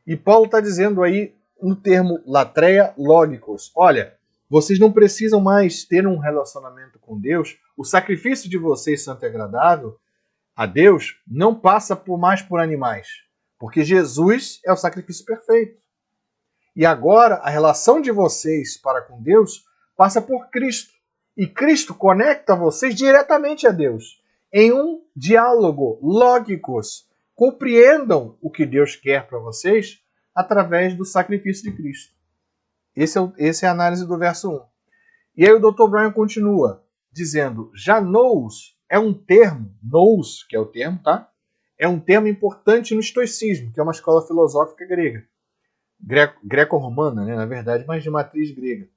[SPEAKER 4] E Paulo está dizendo aí no termo latreia lógicos. Olha, vocês não precisam mais ter um relacionamento com Deus. O sacrifício de vocês, santo e agradável, a Deus, não passa mais por animais. Porque Jesus é o sacrifício perfeito. E agora, a relação de vocês para com Deus passa por Cristo. E Cristo conecta vocês diretamente a Deus. Em um diálogo lógicos. Compreendam o que Deus quer para vocês através do sacrifício de Cristo. Essa é a análise do verso 1. E aí o Dr. Brian continua dizendo, já nous é um termo, nous, que é o termo, tá? É um termo importante no estoicismo, que é uma escola filosófica grega. Greco-romana, né, na verdade, mas de matriz grega.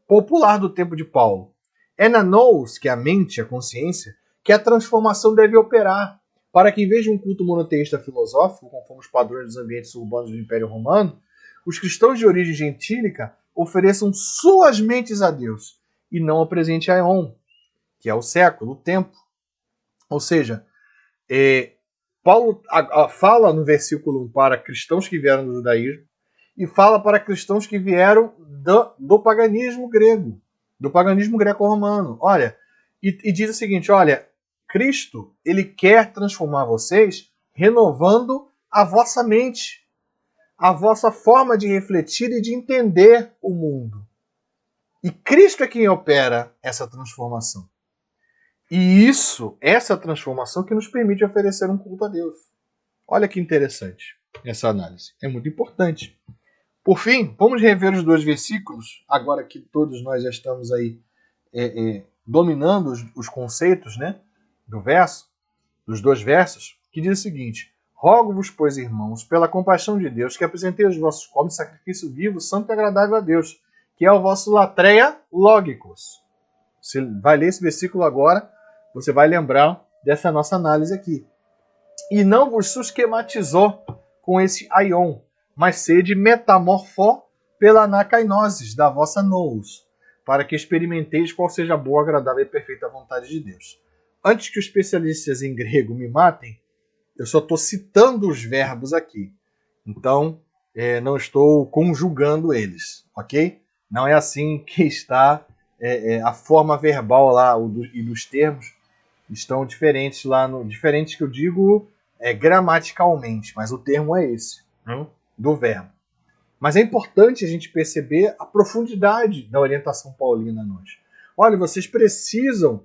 [SPEAKER 4] Popular do tempo de Paulo. É na nous, que é a mente, a consciência, que a transformação deve operar, para que em vez de um culto monoteísta filosófico, conforme os padrões dos ambientes urbanos do Império Romano, os cristãos de origem gentílica ofereçam suas mentes a Deus, e não ao presente aion, que é o século, o tempo. Ou seja, Paulo fala no versículo 1 para cristãos que vieram do judaísmo, e fala para cristãos que vieram do paganismo grego, do paganismo greco-romano. Olha, e diz o seguinte, olha, Cristo, ele quer transformar vocês renovando a vossa mente, a vossa forma de refletir e de entender o mundo. E Cristo é quem opera essa transformação. E essa transformação que nos permite oferecer um culto a Deus. Olha que interessante essa análise. É muito importante. Por fim, vamos rever os dois versículos, agora que todos nós já estamos aí dominando os conceitos, né, dos dois versos, que diz o seguinte, rogo-vos, pois, irmãos, pela compaixão de Deus, que apresentei os vossos corpos sacrifício vivo, santo e agradável a Deus, que é o vosso latreia lógicos. Você vai ler esse versículo agora, você vai lembrar dessa nossa análise aqui. E não vos susquematizou com esse aion, mas sede metamorfó pela anacainosis da vossa nous, para que experimenteis qual seja a boa, agradável e perfeita vontade de Deus. Antes que os especialistas em grego me matem, eu só estou citando os verbos aqui. Então, não estou conjugando eles, ok? Não é assim que está a forma verbal lá e dos termos estão diferentes lá, diferentes que eu digo gramaticalmente, mas o termo é esse, do verbo. Mas é importante a gente perceber a profundidade da orientação paulina a nós. Olha, vocês precisam,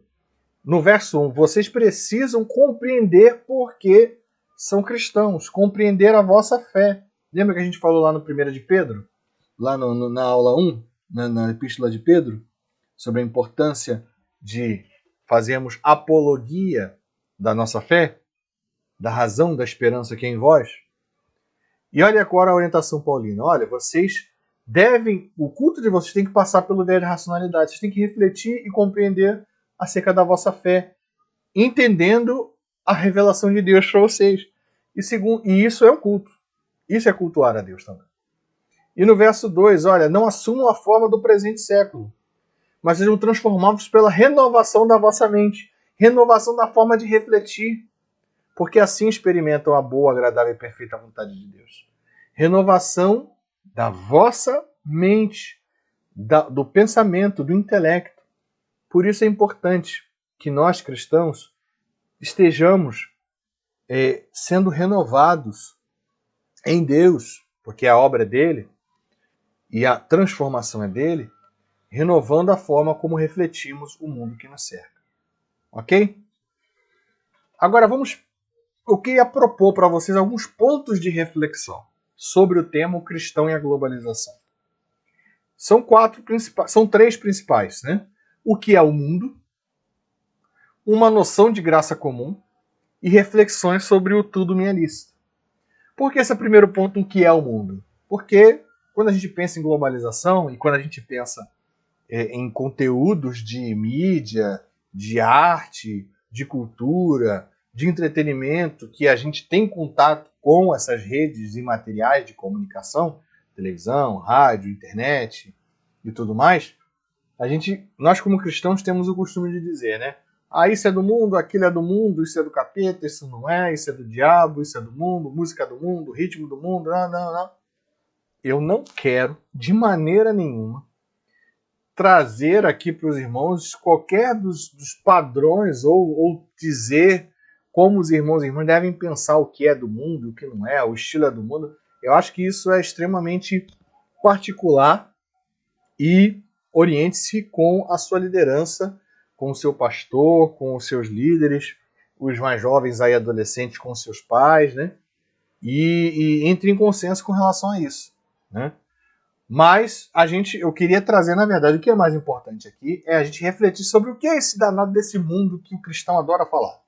[SPEAKER 4] no verso 1, vocês precisam compreender por que são cristãos, compreender a vossa fé. Lembra que a gente falou lá no 1 de Pedro? Lá na aula 1, na epístola de Pedro? sobre a importância de fazermos apologia da nossa fé, da razão da esperança que é em vós. E olha agora a orientação paulina. Olha, vocês devem, o culto de vocês tem que passar pelo ideia de racionalidade. Vocês têm que refletir e compreender acerca da vossa fé, entendendo a revelação de Deus para vocês. E isso é o culto. Isso é cultuar a Deus também. E no verso 2, olha, não assumam a forma do presente século, mas sejam transformados pela renovação da vossa mente, renovação da forma de refletir, porque assim experimentam a boa, agradável e perfeita vontade de Deus. Renovação da vossa mente, do pensamento, do intelecto. Por isso é importante que nós, cristãos, estejamos sendo renovados em Deus, porque a obra é dele e a transformação é dele, renovando a forma como refletimos o mundo que nos cerca. Ok? Agora eu queria propor para vocês alguns pontos de reflexão sobre o tema cristão e a globalização. São três principais, né? O que é o mundo, uma noção de graça comum e reflexões sobre o tudo me é lícito. Por que esse primeiro ponto, o que é o mundo? Porque quando a gente pensa em globalização e quando a gente pensa em conteúdos de mídia, de arte, de cultura, de entretenimento, que a gente tem contato com essas redes e materiais de comunicação, televisão, rádio, internet e tudo mais, nós como cristãos temos o costume de dizer, né? Isso é do mundo, aquilo é do mundo, isso é do capeta, isso não é, isso é do diabo, isso é do mundo, música do mundo, ritmo do mundo, não. Eu não quero, de maneira nenhuma, trazer aqui para os irmãos qualquer dos padrões ou dizer como os irmãos e irmãs devem pensar o que é do mundo, o que não é, o estilo é do mundo. Eu acho que isso é extremamente particular e oriente-se com a sua liderança, com o seu pastor, com os seus líderes, os mais jovens aí, adolescentes, com seus pais, né? E entre em consenso com relação a isso, né? Mas eu queria trazer, na verdade, o que é mais importante aqui é a gente refletir sobre o que é esse danado desse mundo que o cristão adora falar,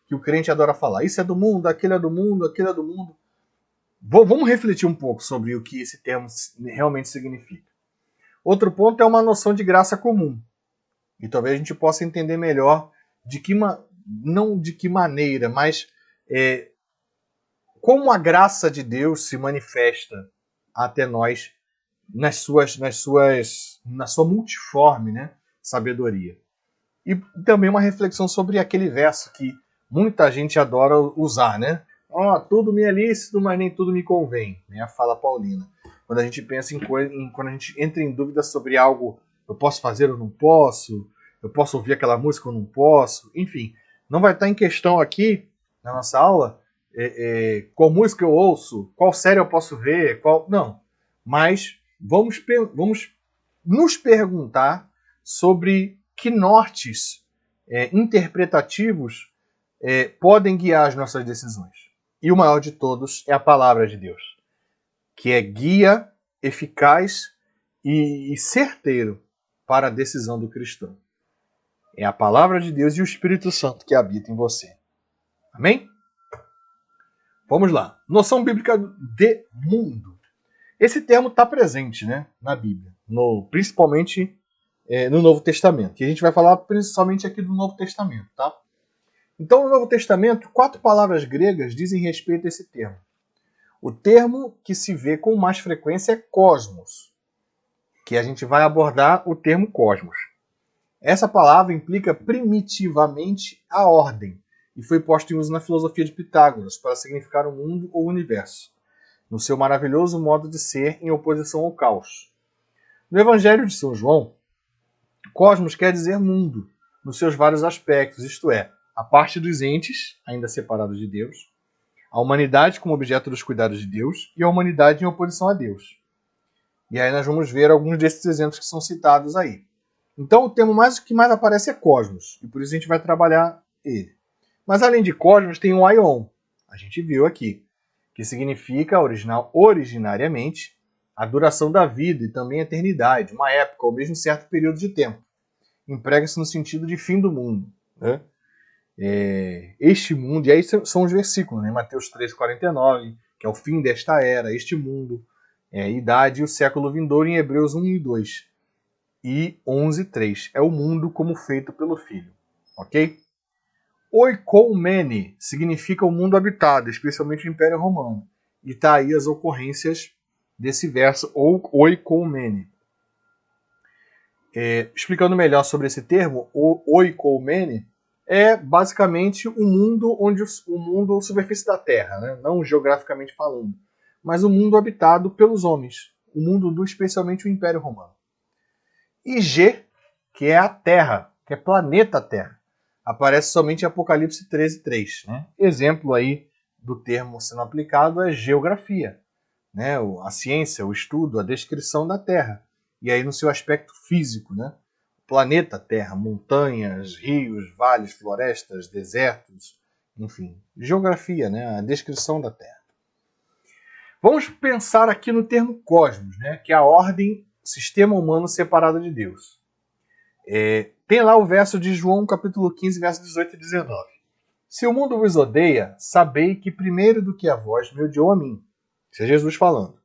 [SPEAKER 4] que o crente adora falar. Isso é do mundo, aquilo é do mundo, aquilo é do mundo. Vamos refletir um pouco sobre o que esse termo realmente significa. Outro ponto é uma noção de graça comum. E talvez a gente possa entender melhor não de que maneira, mas como a graça de Deus se manifesta até nós na sua multiforme, né, sabedoria. E também uma reflexão sobre aquele verso que muita gente adora usar, né? Tudo me é lícito, mas nem tudo me convém, né? A fala paulina. Quando a gente pensa quando a gente entra em dúvida sobre algo, eu posso fazer ou não posso, eu posso ouvir aquela música ou não posso, enfim, não vai estar em questão aqui na nossa aula qual música eu ouço, qual série eu posso ver, não. Mas vamos nos perguntar sobre que nortes interpretativos podem guiar as nossas decisões. E o maior de todos é a palavra de Deus, que é guia eficaz e certeiro para a decisão do cristão. É a palavra de Deus e o Espírito Santo que habita em você. Amém? Vamos lá. Noção bíblica de mundo. Esse termo está presente, né, na Bíblia, principalmente no Novo Testamento. E a gente vai falar principalmente aqui do Novo Testamento, tá? Então, no Novo Testamento, 4 palavras gregas dizem respeito a esse termo. O termo que se vê com mais frequência é cosmos, que a gente vai abordar o termo cosmos. Essa palavra implica primitivamente a ordem e foi posta em uso na filosofia de Pitágoras para significar o mundo ou o universo, no seu maravilhoso modo de ser em oposição ao caos. No Evangelho de São João, cosmos quer dizer mundo, nos seus vários aspectos, isto é, a parte dos entes, ainda separados de Deus, a humanidade como objeto dos cuidados de Deus e a humanidade em oposição a Deus. E aí nós vamos ver alguns desses exemplos que são citados aí. Então o termo que mais aparece é cosmos, e por isso a gente vai trabalhar ele. Mas além de cosmos tem o aion, a gente viu aqui, que significa originariamente a duração da vida e também a eternidade, uma época ou mesmo um certo período de tempo. emprega-se no sentido de fim do mundo, né? Este mundo, e aí são os versículos, né? Mateus 13:49, que é o fim desta era, este mundo, idade e o século vindouro, em Hebreus 1:2 e 11:3. É o mundo como feito pelo Filho, ok? Oikoumene significa o mundo habitado, especialmente o Império Romano. E está aí as ocorrências desse verso, ou oikoumene. Explicando melhor sobre esse termo, o oikoumene é basicamente o mundo superfície da Terra, né? Não geograficamente falando, mas o mundo habitado pelos homens, o mundo especialmente o Império Romano. E G, que é a Terra, que é planeta Terra, aparece somente em Apocalipse 13:3. Né? Exemplo aí do termo sendo aplicado é geografia, né? A ciência, o estudo, a descrição da Terra. E aí no seu aspecto físico, né? Planeta Terra, montanhas, rios, vales, florestas, desertos, enfim, geografia, né? A descrição da Terra. Vamos pensar aqui no termo cosmos, né? Que é a ordem, sistema humano separado de Deus. Tem lá o verso de João, capítulo 15, versos 18 e 19. Se o mundo vos odeia, sabei que primeiro do que a vós me odiou a mim. Isso é Jesus falando.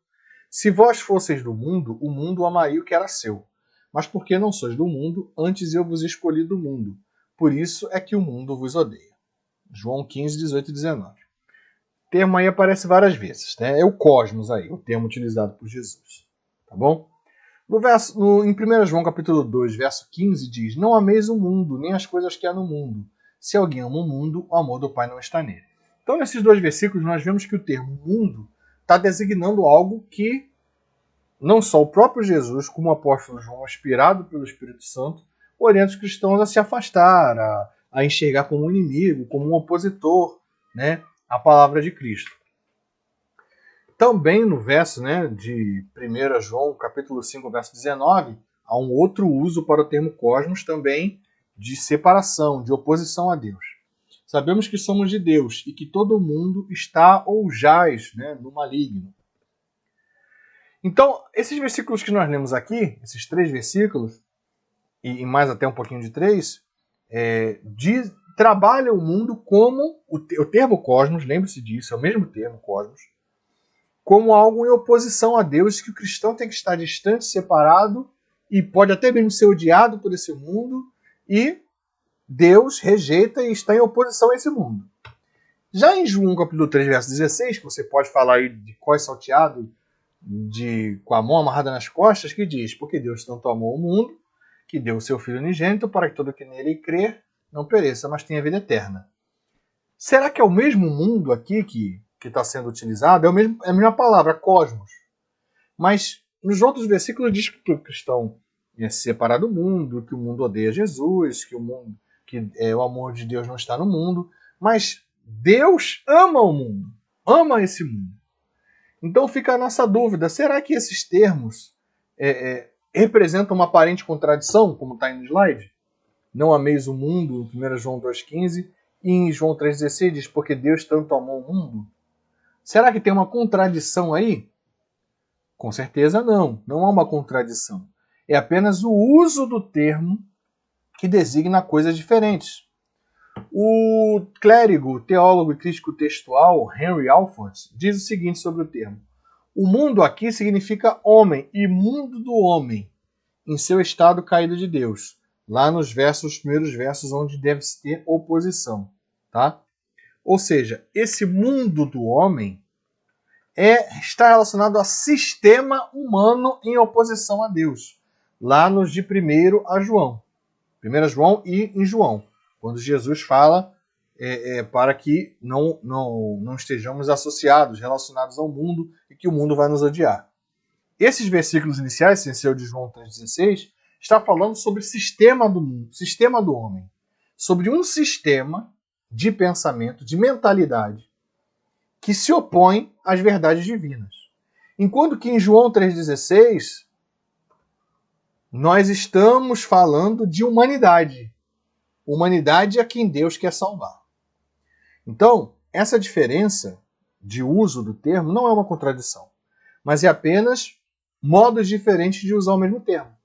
[SPEAKER 4] Se vós fosseis do mundo, o mundo amaria o que era seu. Mas porque não sois do mundo, antes eu vos escolhi do mundo. Por isso é que o mundo vos odeia. João 15, 18 e 19. O termo aí aparece várias vezes, né? É o cosmos aí, o termo utilizado por Jesus. Tá bom? Em 1 João capítulo 2, verso 15, diz: não ameis o mundo, nem as coisas que há no mundo. Se alguém ama o mundo, o amor do Pai não está nele. Então, nesses dois versículos, nós vemos que o termo mundo está designando algo que não só o próprio Jesus, como o apóstolo João, inspirado pelo Espírito Santo, orienta os cristãos a se afastar, a enxergar como um inimigo, como um opositor, né, à palavra de Cristo. Também no verso, né, de 1 João, capítulo 5, verso 19, há um outro uso para o termo cosmos também de separação, de oposição a Deus. Sabemos que somos de Deus e que todo mundo está ou jaz, né, no maligno. Então, esses versículos que nós lemos aqui, esses 3 versículos, e mais até um pouquinho de 3, trabalham o mundo como, o termo cosmos, lembre-se disso, é o mesmo termo, cosmos, como algo em oposição a Deus, que o cristão tem que estar distante, separado, e pode até mesmo ser odiado por esse mundo, e Deus rejeita e está em oposição a esse mundo. Já em João capítulo 3, verso 16, que você pode falar aí de cós salteado, com a mão amarrada nas costas, que diz: porque Deus tanto amou o mundo, que deu o seu Filho unigênito, para que todo que nele crer não pereça, mas tenha vida eterna. Será que é o mesmo mundo aqui que está sendo utilizado? É a mesma palavra, cosmos. Mas nos outros versículos diz que o cristão é se separar do mundo, que o mundo odeia Jesus, que o amor de Deus não está no mundo. Mas Deus ama o mundo, ama esse mundo. Então fica a nossa dúvida, será que esses termos representam uma aparente contradição, como está aí no slide? Não ameis o mundo, em 1 João 2,15, e em João 3,16 diz: porque Deus tanto amou o mundo. Será que tem uma contradição aí? Com certeza não, não há uma contradição. É apenas o uso do termo que designa coisas diferentes. O clérigo, teólogo e crítico textual Henry Alford diz o seguinte sobre o termo: o mundo aqui significa homem e mundo do homem em seu estado caído de Deus, lá nos primeiros versos onde deve-se ter oposição, tá? Ou seja, esse mundo do homem está relacionado a sistema humano em oposição a Deus, lá nos de 1 João e em João, quando Jesus fala para que não estejamos associados, relacionados ao mundo e que o mundo vai nos odiar. Esses versículos iniciais, sem ser o de João 3,16, está falando sobre o sistema do mundo, sistema do homem, sobre um sistema de pensamento, de mentalidade, que se opõe às verdades divinas. Enquanto que em João 3,16, nós estamos falando de humanidade. Humanidade é quem Deus quer salvar. Então, essa diferença de uso do termo não é uma contradição, mas é apenas modos diferentes de usar o mesmo termo.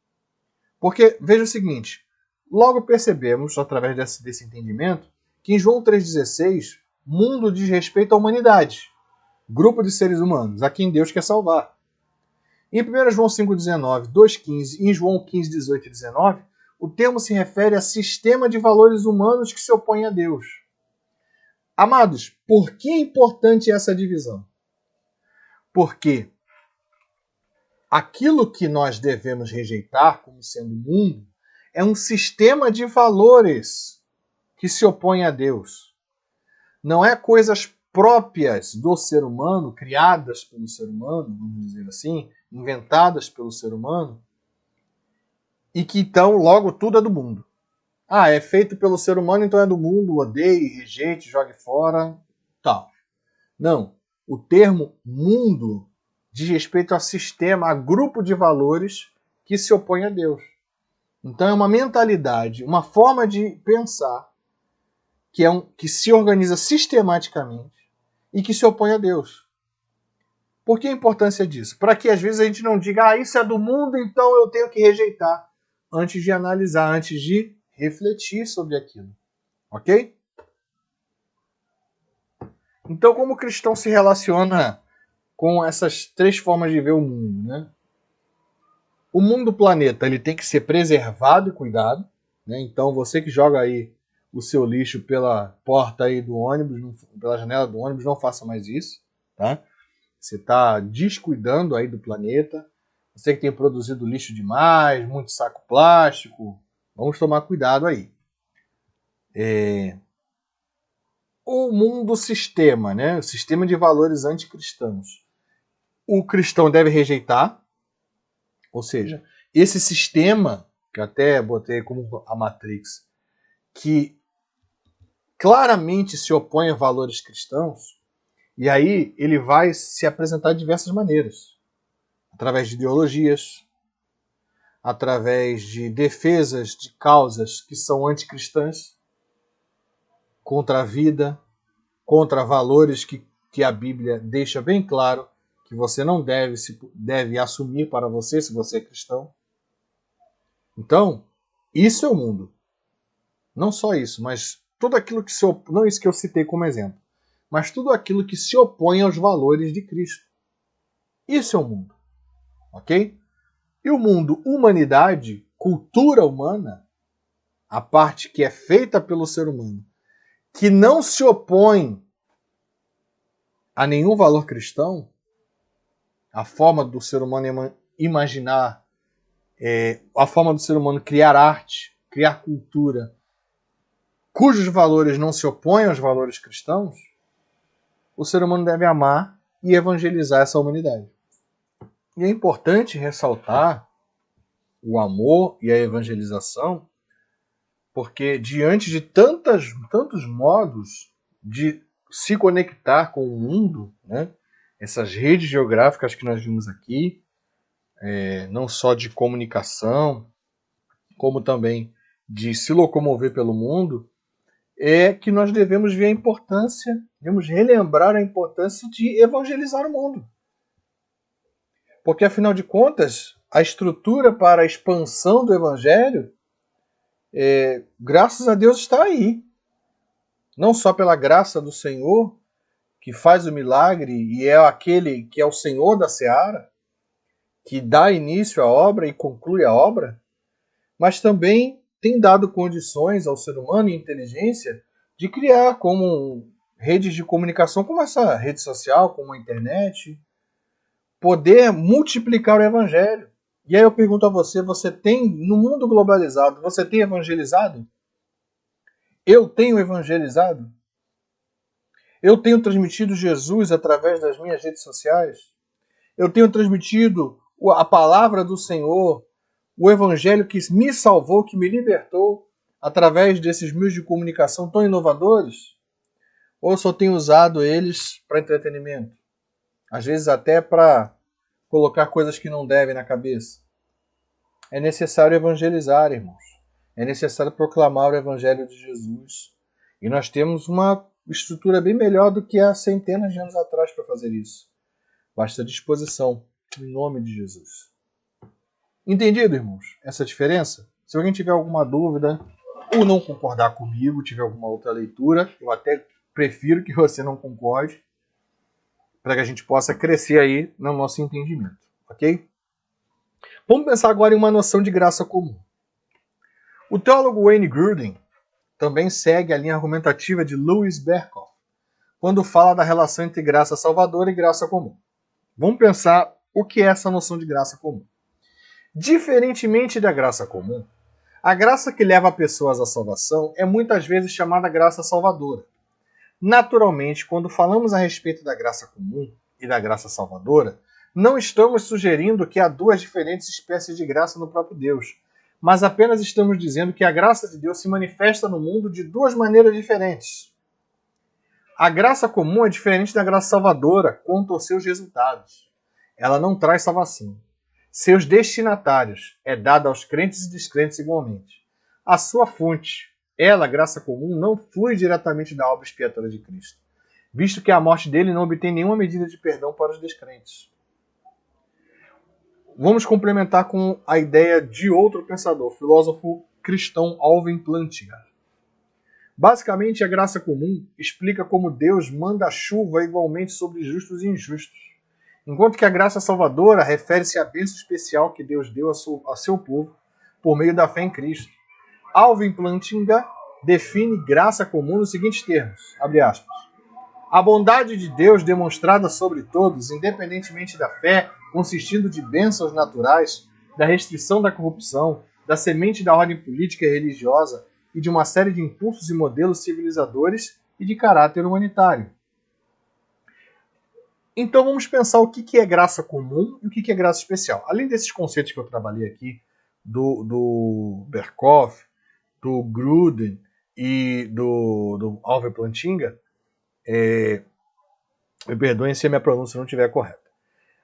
[SPEAKER 4] Porque, veja o seguinte, logo percebemos, através desse entendimento, que em João 3,16, mundo diz respeito à humanidade, grupo de seres humanos, a quem Deus quer salvar. Em 1 João 5,19, 2,15 e em João 15, 18 e 19, o termo se refere a sistema de valores humanos que se opõe a Deus. Amados, por que é importante essa divisão? Porque aquilo que nós devemos rejeitar como sendo mundo é um sistema de valores que se opõe a Deus. Não é coisas próprias do ser humano, criadas pelo ser humano, vamos dizer assim, inventadas pelo ser humano, e que então logo tudo é do mundo. Ah, é feito pelo ser humano, então é do mundo, odeie, rejeite, jogue fora, tal. Não. O termo mundo diz respeito a sistema, a grupo de valores que se opõe a Deus. Então é uma mentalidade, uma forma de pensar que se organiza sistematicamente e que se opõe a Deus. Por que a importância disso? Para que às vezes a gente não diga, isso é do mundo, então eu tenho que rejeitar, antes de analisar, antes de refletir sobre aquilo. Ok? Então, como o cristão se relaciona com essas três formas de ver o mundo, né? O mundo do planeta ele tem que ser preservado e cuidado, né? Então, você que joga aí o seu lixo pela porta aí do ônibus, pela janela do ônibus, não faça mais isso, tá? Você está descuidando aí do planeta. Você que tem produzido lixo demais, muito saco plástico, vamos tomar cuidado aí. O mundo sistema, né? O sistema de valores anticristãos. O cristão deve rejeitar, ou seja, esse sistema, que eu até botei como a Matrix, que claramente se opõe a valores cristãos, e aí ele vai se apresentar de diversas maneiras. Através de ideologias, através de defesas de causas que são anticristãs, contra a vida, contra valores que a Bíblia deixa bem claro que você não deve assumir para você, se você é cristão. Então, isso é o mundo. Não só isso, mas tudo aquilo que se opõe, não isso que eu citei como exemplo, mas tudo aquilo que se opõe aos valores de Cristo. Isso é o mundo. Ok? E o mundo humanidade, cultura humana, a parte que é feita pelo ser humano, que não se opõe a nenhum valor cristão, a forma do ser humano imaginar, a forma do ser humano criar arte, criar cultura, cujos valores não se opõem aos valores cristãos, o ser humano deve amar e evangelizar essa humanidade. E é importante ressaltar o amor e a evangelização, porque diante de tantos modos de se conectar com o mundo, né? Essas redes geográficas que nós vimos aqui, não só de comunicação, como também de se locomover pelo mundo, é que nós devemos ver a importância, devemos relembrar a importância de evangelizar o mundo. Porque, afinal de contas, a estrutura para a expansão do evangelho, graças a Deus, está aí. Não só pela graça do Senhor, que faz o milagre e é aquele que é o Senhor da seara, que dá início à obra e conclui a obra, mas também tem dado condições ao ser humano e inteligência de criar como redes de comunicação, como essa rede social, como a internet, poder multiplicar o evangelho. E aí eu pergunto a você, no mundo globalizado, você tem evangelizado? Eu tenho evangelizado? Eu tenho transmitido Jesus através das minhas redes sociais? Eu tenho transmitido a palavra do Senhor, o evangelho que me salvou, que me libertou, através desses meios de comunicação tão inovadores? Ou eu só tenho usado eles para entretenimento? Às vezes até para colocar coisas que não devem na cabeça. É necessário evangelizar, irmãos. É necessário proclamar o evangelho de Jesus. E nós temos uma estrutura bem melhor do que há centenas de anos atrás para fazer isso. Basta disposição, em nome de Jesus. Entendido, irmãos, essa diferença? Se alguém tiver alguma dúvida ou não concordar comigo, tiver alguma outra leitura, eu até prefiro que você não concorde, para que a gente possa crescer aí no nosso entendimento, ok? Vamos pensar agora em uma noção de graça comum. O teólogo Wayne Grudem também segue a linha argumentativa de Louis Berkhoff, quando fala da relação entre graça salvadora e graça comum. Vamos pensar o que é essa noção de graça comum. Diferentemente da graça comum, a graça que leva pessoas à salvação é muitas vezes chamada graça salvadora. Naturalmente, quando falamos a respeito da graça comum e da graça salvadora, não estamos sugerindo que há duas diferentes espécies de graça no próprio Deus, mas apenas estamos dizendo que a graça de Deus se manifesta no mundo de duas maneiras diferentes. A graça comum é diferente da graça salvadora quanto aos seus resultados. Ela não traz salvação. Seus destinatários é dada aos crentes e descrentes igualmente. A sua fonte, ela, a graça comum, não flui diretamente da obra expiatória de Cristo, visto que a morte dele não obtém nenhuma medida de perdão para os descrentes. Vamos complementar com a ideia de outro pensador, o filósofo cristão Alvin Plantinga. Basicamente, a graça comum explica como Deus manda a chuva igualmente sobre justos e injustos, enquanto que a graça salvadora refere-se à bênção especial que Deus deu a seu povo por meio da fé em Cristo. Alvin Plantinga define graça comum nos seguintes termos, abre aspas, a bondade de Deus demonstrada sobre todos, independentemente da fé, consistindo de bênçãos naturais, da restrição da corrupção, da semente da ordem política e religiosa e de uma série de impulsos e modelos civilizadores e de caráter humanitário. Então vamos pensar o que é graça comum e o que é graça especial. Além desses conceitos que eu trabalhei aqui, do Berkhoff, do Grudem e do Alvin Plantinga, me perdoem se a minha pronúncia não estiver correta.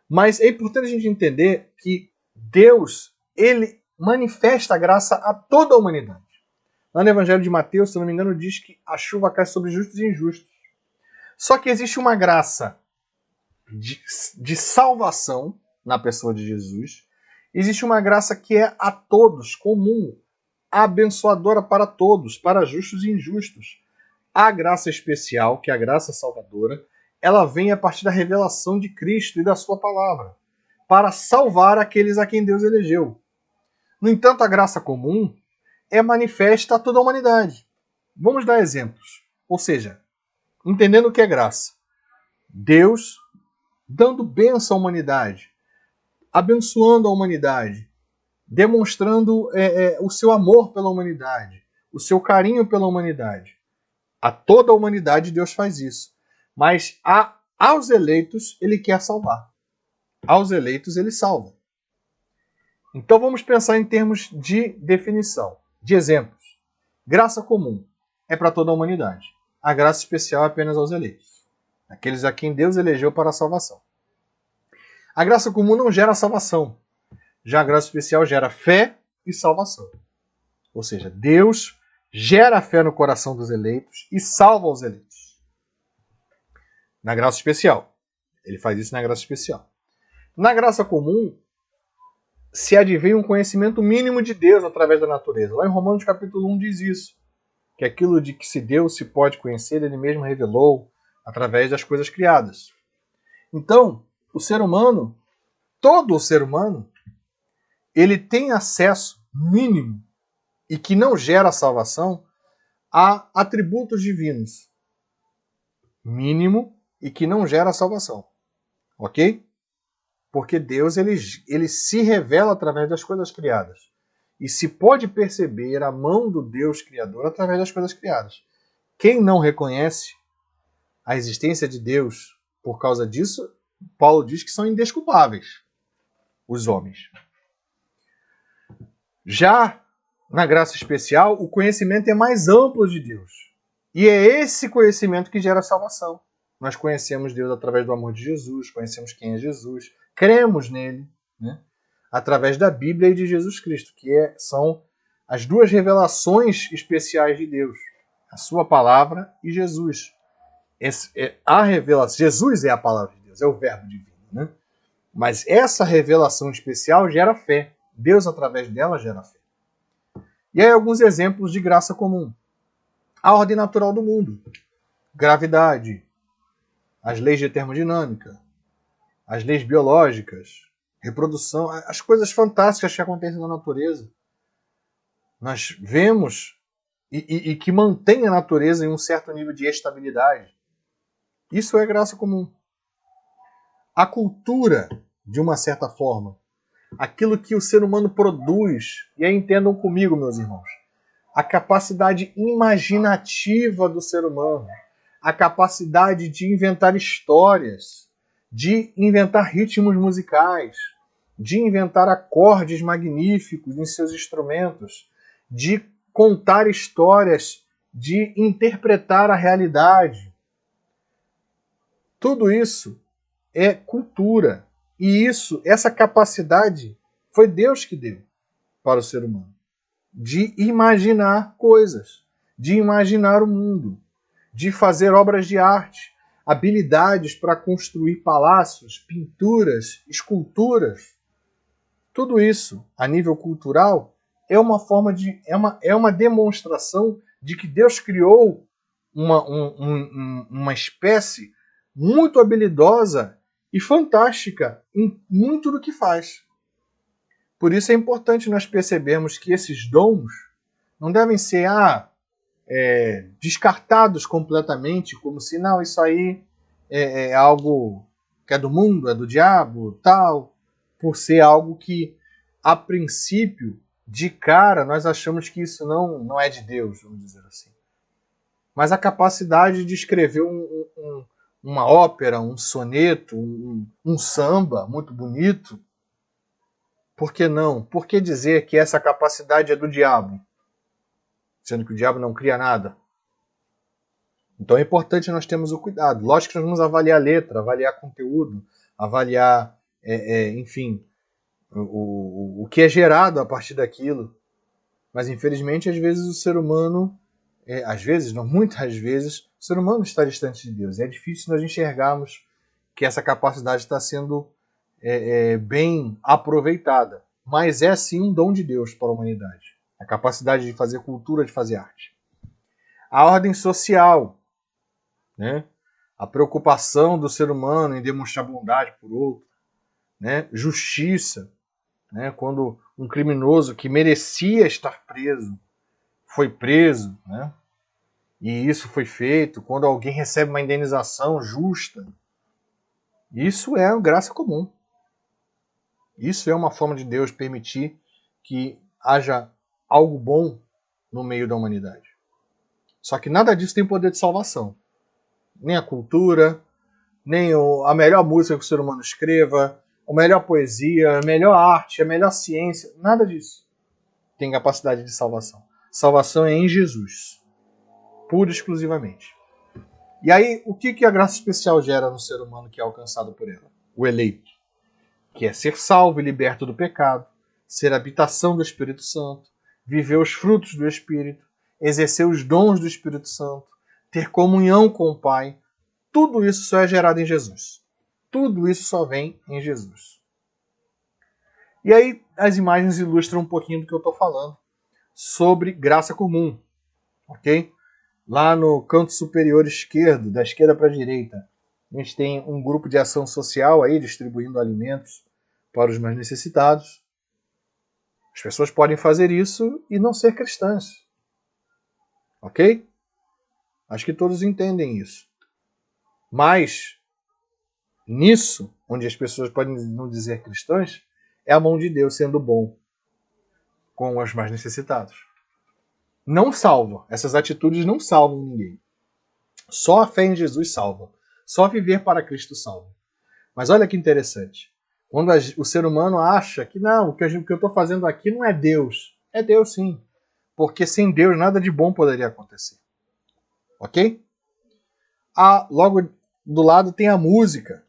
[SPEAKER 4] Mas é importante a gente entender que Deus, ele manifesta a graça a toda a humanidade. Lá no Evangelho de Mateus, se não me engano, diz que a chuva cai sobre justos e injustos. Só que existe uma graça de salvação na pessoa de Jesus. Existe uma graça que é a todos, comum, abençoadora para todos, para justos e injustos. A graça especial, que é a graça salvadora, ela vem a partir da revelação de Cristo e da sua palavra, para salvar aqueles a quem Deus elegeu. No entanto, a graça comum é manifesta a toda a humanidade. Vamos dar exemplos. Ou seja, entendendo o que é graça. Deus dando bênção à humanidade, abençoando a humanidade, demonstrando o seu amor pela humanidade, o seu carinho pela humanidade. A toda a humanidade Deus faz isso. Mas aos eleitos ele quer salvar. Aos eleitos ele salva. Então vamos pensar em termos de definição, de exemplos. Graça comum é para toda a humanidade. A graça especial é apenas aos eleitos, aqueles a quem Deus elegeu para a salvação. A graça comum não gera salvação. Já a graça especial gera fé e salvação. Ou seja, Deus gera a fé no coração dos eleitos e salva os eleitos. Na graça especial. Ele faz isso na graça especial. Na graça comum, se advém um conhecimento mínimo de Deus através da natureza. Lá em Romanos capítulo 1 diz isso. Que aquilo de que se Deus se pode conhecer, ele mesmo revelou através das coisas criadas. Então, o ser humano, todo o ser humano, ele tem acesso mínimo e que não gera salvação a atributos divinos. Mínimo e que não gera salvação. Ok? Porque Deus ele se revela através das coisas criadas. E se pode perceber a mão do Deus Criador através das coisas criadas. Quem não reconhece a existência de Deus por causa disso, Paulo diz que são indesculpáveis os homens. Já na graça especial, o conhecimento é mais amplo de Deus. E é esse conhecimento que gera salvação. Nós conhecemos Deus através do amor de Jesus, conhecemos quem é Jesus, cremos nele, né? Através da Bíblia e de Jesus Cristo, que são as duas revelações especiais de Deus. A sua palavra e Jesus. A revelação, Jesus é a palavra de Deus, é o verbo divino, né? Mas essa revelação especial gera fé. Deus, através dela, gera fé. E aí alguns exemplos de graça comum. A ordem natural do mundo. Gravidade, as leis de termodinâmica, as leis biológicas, reprodução, as coisas fantásticas que acontecem na natureza. Nós vemos e que mantém a natureza em um certo nível de estabilidade. Isso é graça comum. A cultura, de uma certa forma, aquilo que o ser humano produz, e aí entendam comigo, meus irmãos, a capacidade imaginativa do ser humano, a capacidade de inventar histórias, de inventar ritmos musicais, de inventar acordes magníficos em seus instrumentos, de contar histórias, de interpretar a realidade. Tudo isso é cultura. E essa capacidade foi Deus que deu para o ser humano. De imaginar coisas, de imaginar o mundo, de fazer obras de arte, habilidades para construir palácios, pinturas, esculturas. Tudo isso, a nível cultural, é uma demonstração de que Deus criou uma espécie muito habilidosa e fantástica em muito do que faz. Por isso é importante nós percebermos que esses dons não devem ser descartados completamente, como se não, isso aí é algo que é do mundo, é do diabo, tal, por ser algo que, a princípio, de cara, nós achamos que isso não é de Deus, vamos dizer assim. Mas a capacidade de escrever uma ópera, um soneto, um samba muito bonito, por que não? Por que dizer que essa capacidade é do diabo? Sendo que o diabo não cria nada. Então é importante nós termos o cuidado. Lógico que nós vamos avaliar a letra, avaliar conteúdo, avaliar, enfim, o que é gerado a partir daquilo. Mas infelizmente, às vezes o ser humano, muitas vezes, o ser humano está distante de Deus. É difícil nós enxergarmos que essa capacidade está sendo bem aproveitada. Mas é sim um dom de Deus para a humanidade. A capacidade de fazer cultura, de fazer arte. A ordem social, né? A preocupação do ser humano em demonstrar bondade por outro, né? Justiça, né? Quando um criminoso que merecia estar preso foi preso, né? E isso foi feito, quando alguém recebe uma indenização justa. Isso é graça comum. Isso é uma forma de Deus permitir que haja algo bom no meio da humanidade. Só que nada disso tem poder de salvação. Nem a cultura, nem a melhor música que o ser humano escreva, a melhor poesia, a melhor arte, a melhor ciência, nada disso tem capacidade de salvação. Salvação é em Jesus, pura e exclusivamente. E aí, o que a graça especial gera no ser humano que é alcançado por ela? O eleito, que é ser salvo e liberto do pecado, ser habitação do Espírito Santo, viver os frutos do Espírito, exercer os dons do Espírito Santo, ter comunhão com o Pai. Tudo isso só é gerado em Jesus. Tudo isso só vem em Jesus. E aí as imagens ilustram um pouquinho do que eu estou falando sobre graça comum. Ok? Lá no canto superior esquerdo, da esquerda para a direita, a gente tem um grupo de ação social aí distribuindo alimentos para os mais necessitados. As pessoas podem fazer isso e não ser cristãs. Ok? Acho que todos entendem isso. Mas, nisso, onde as pessoas podem não dizer cristãs, é a mão de Deus sendo bom com os mais necessitados. Não salva. Essas atitudes não salvam ninguém. Só a fé em Jesus salva. Só viver para Cristo salva. Mas olha que interessante. Quando o ser humano acha que não, o que eu estou fazendo aqui não é Deus. É Deus sim. Porque sem Deus nada de bom poderia acontecer. Ok? Logo do lado tem a música,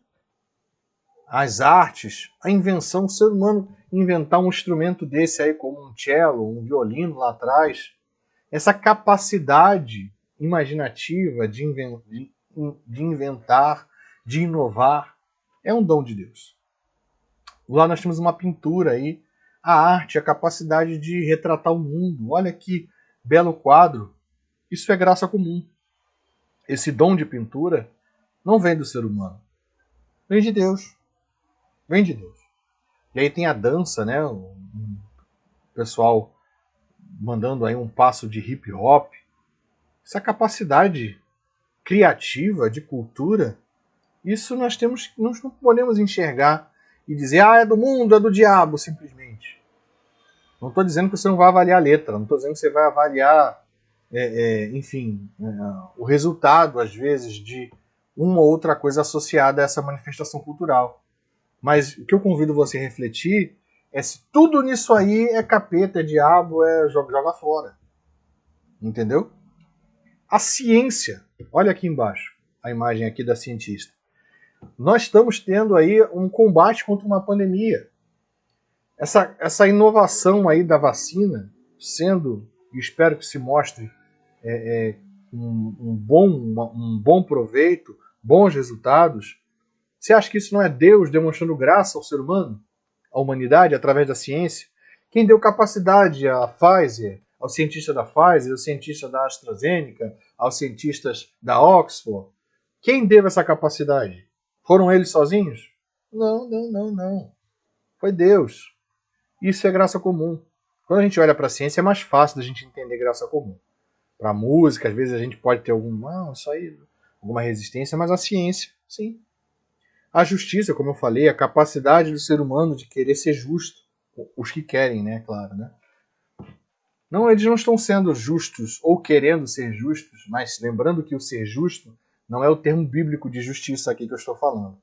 [SPEAKER 4] as artes, a invenção. O ser humano inventar um instrumento desse aí, como um cello, um violino lá atrás. Essa capacidade imaginativa de inventar, de inovar, é um dom de Deus. Lá nós temos uma pintura aí A arte, a capacidade de retratar o mundo. Olha que belo quadro. Isso é graça comum. Esse dom de pintura não vem do ser humano. Vem de Deus. Vem de Deus. E aí tem a dança, né? O pessoal mandando aí um passo de hip hop. Essa capacidade criativa de cultura, isso nós não podemos enxergar e dizer, é do mundo, é do diabo, simplesmente. Não estou dizendo que você não vai avaliar a letra, não estou dizendo que você vai avaliar, o resultado, às vezes, de uma ou outra coisa associada a essa manifestação cultural. Mas o que eu convido você a refletir é se tudo nisso aí é capeta, é diabo, joga fora. Entendeu? A ciência, olha aqui embaixo, a imagem aqui da cientista. Nós estamos tendo aí um combate contra uma pandemia. Essa inovação aí da vacina, sendo, e espero que se mostre um bom proveito, bons resultados. Você acha que isso não é Deus demonstrando graça ao ser humano, à humanidade, através da ciência? Quem deu capacidade à Pfizer, ao cientista da Pfizer, ao cientista da AstraZeneca, aos cientistas da Oxford? Quem deu essa capacidade? Foram eles sozinhos? Não. Foi Deus. Isso é graça comum. Quando a gente olha para a ciência, é mais fácil da gente entender graça comum. Para a música, às vezes a gente pode ter alguma resistência, mas a ciência, sim. A justiça, como eu falei, a capacidade do ser humano de querer ser justo. Os que querem, né? Claro, né? Não, eles não estão sendo justos ou querendo ser justos, mas lembrando que o ser justo não é o termo bíblico de justiça aqui que eu estou falando,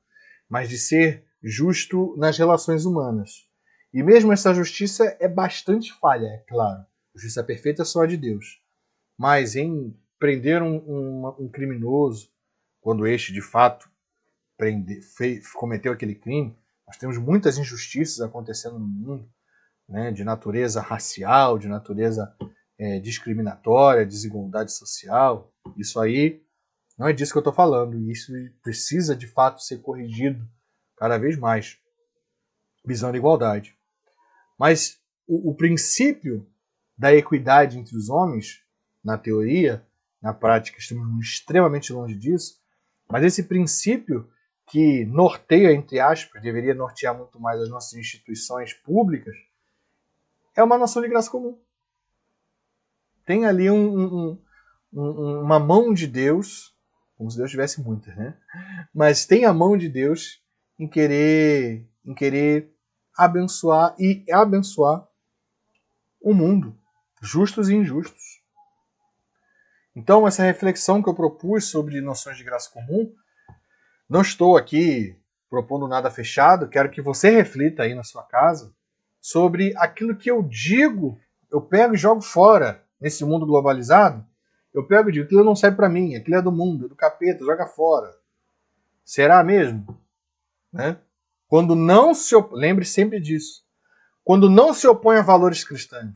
[SPEAKER 4] mas de ser justo nas relações humanas. E mesmo essa justiça é bastante falha, é claro. A justiça perfeita é só a de Deus. Mas em prender um criminoso, quando este de fato cometeu aquele crime, nós temos muitas injustiças acontecendo no mundo, né, de natureza racial, de natureza discriminatória, desigualdade social. Isso aí não é disso que eu estou falando. Isso precisa de fato ser corrigido cada vez mais, visando a igualdade. Mas o princípio da equidade entre os homens, na teoria, na prática estamos extremamente longe disso, mas esse princípio que norteia, entre aspas, deveria nortear muito mais as nossas instituições públicas, é uma noção de graça comum. Tem ali uma mão de Deus, como se Deus tivesse muitas, né? Mas tem a mão de Deus em querer abençoar o mundo, justos e injustos. Então, essa reflexão que eu propus sobre noções de graça comum, não estou aqui propondo nada fechado, quero que você reflita aí na sua casa sobre aquilo que eu digo, eu pego e jogo fora nesse mundo globalizado, eu pego e digo, aquilo não serve para mim, aquilo é do mundo, é do capeta, joga fora. Será mesmo? Né? Quando não se lembre sempre disso. Quando não se opõe a valores cristãos,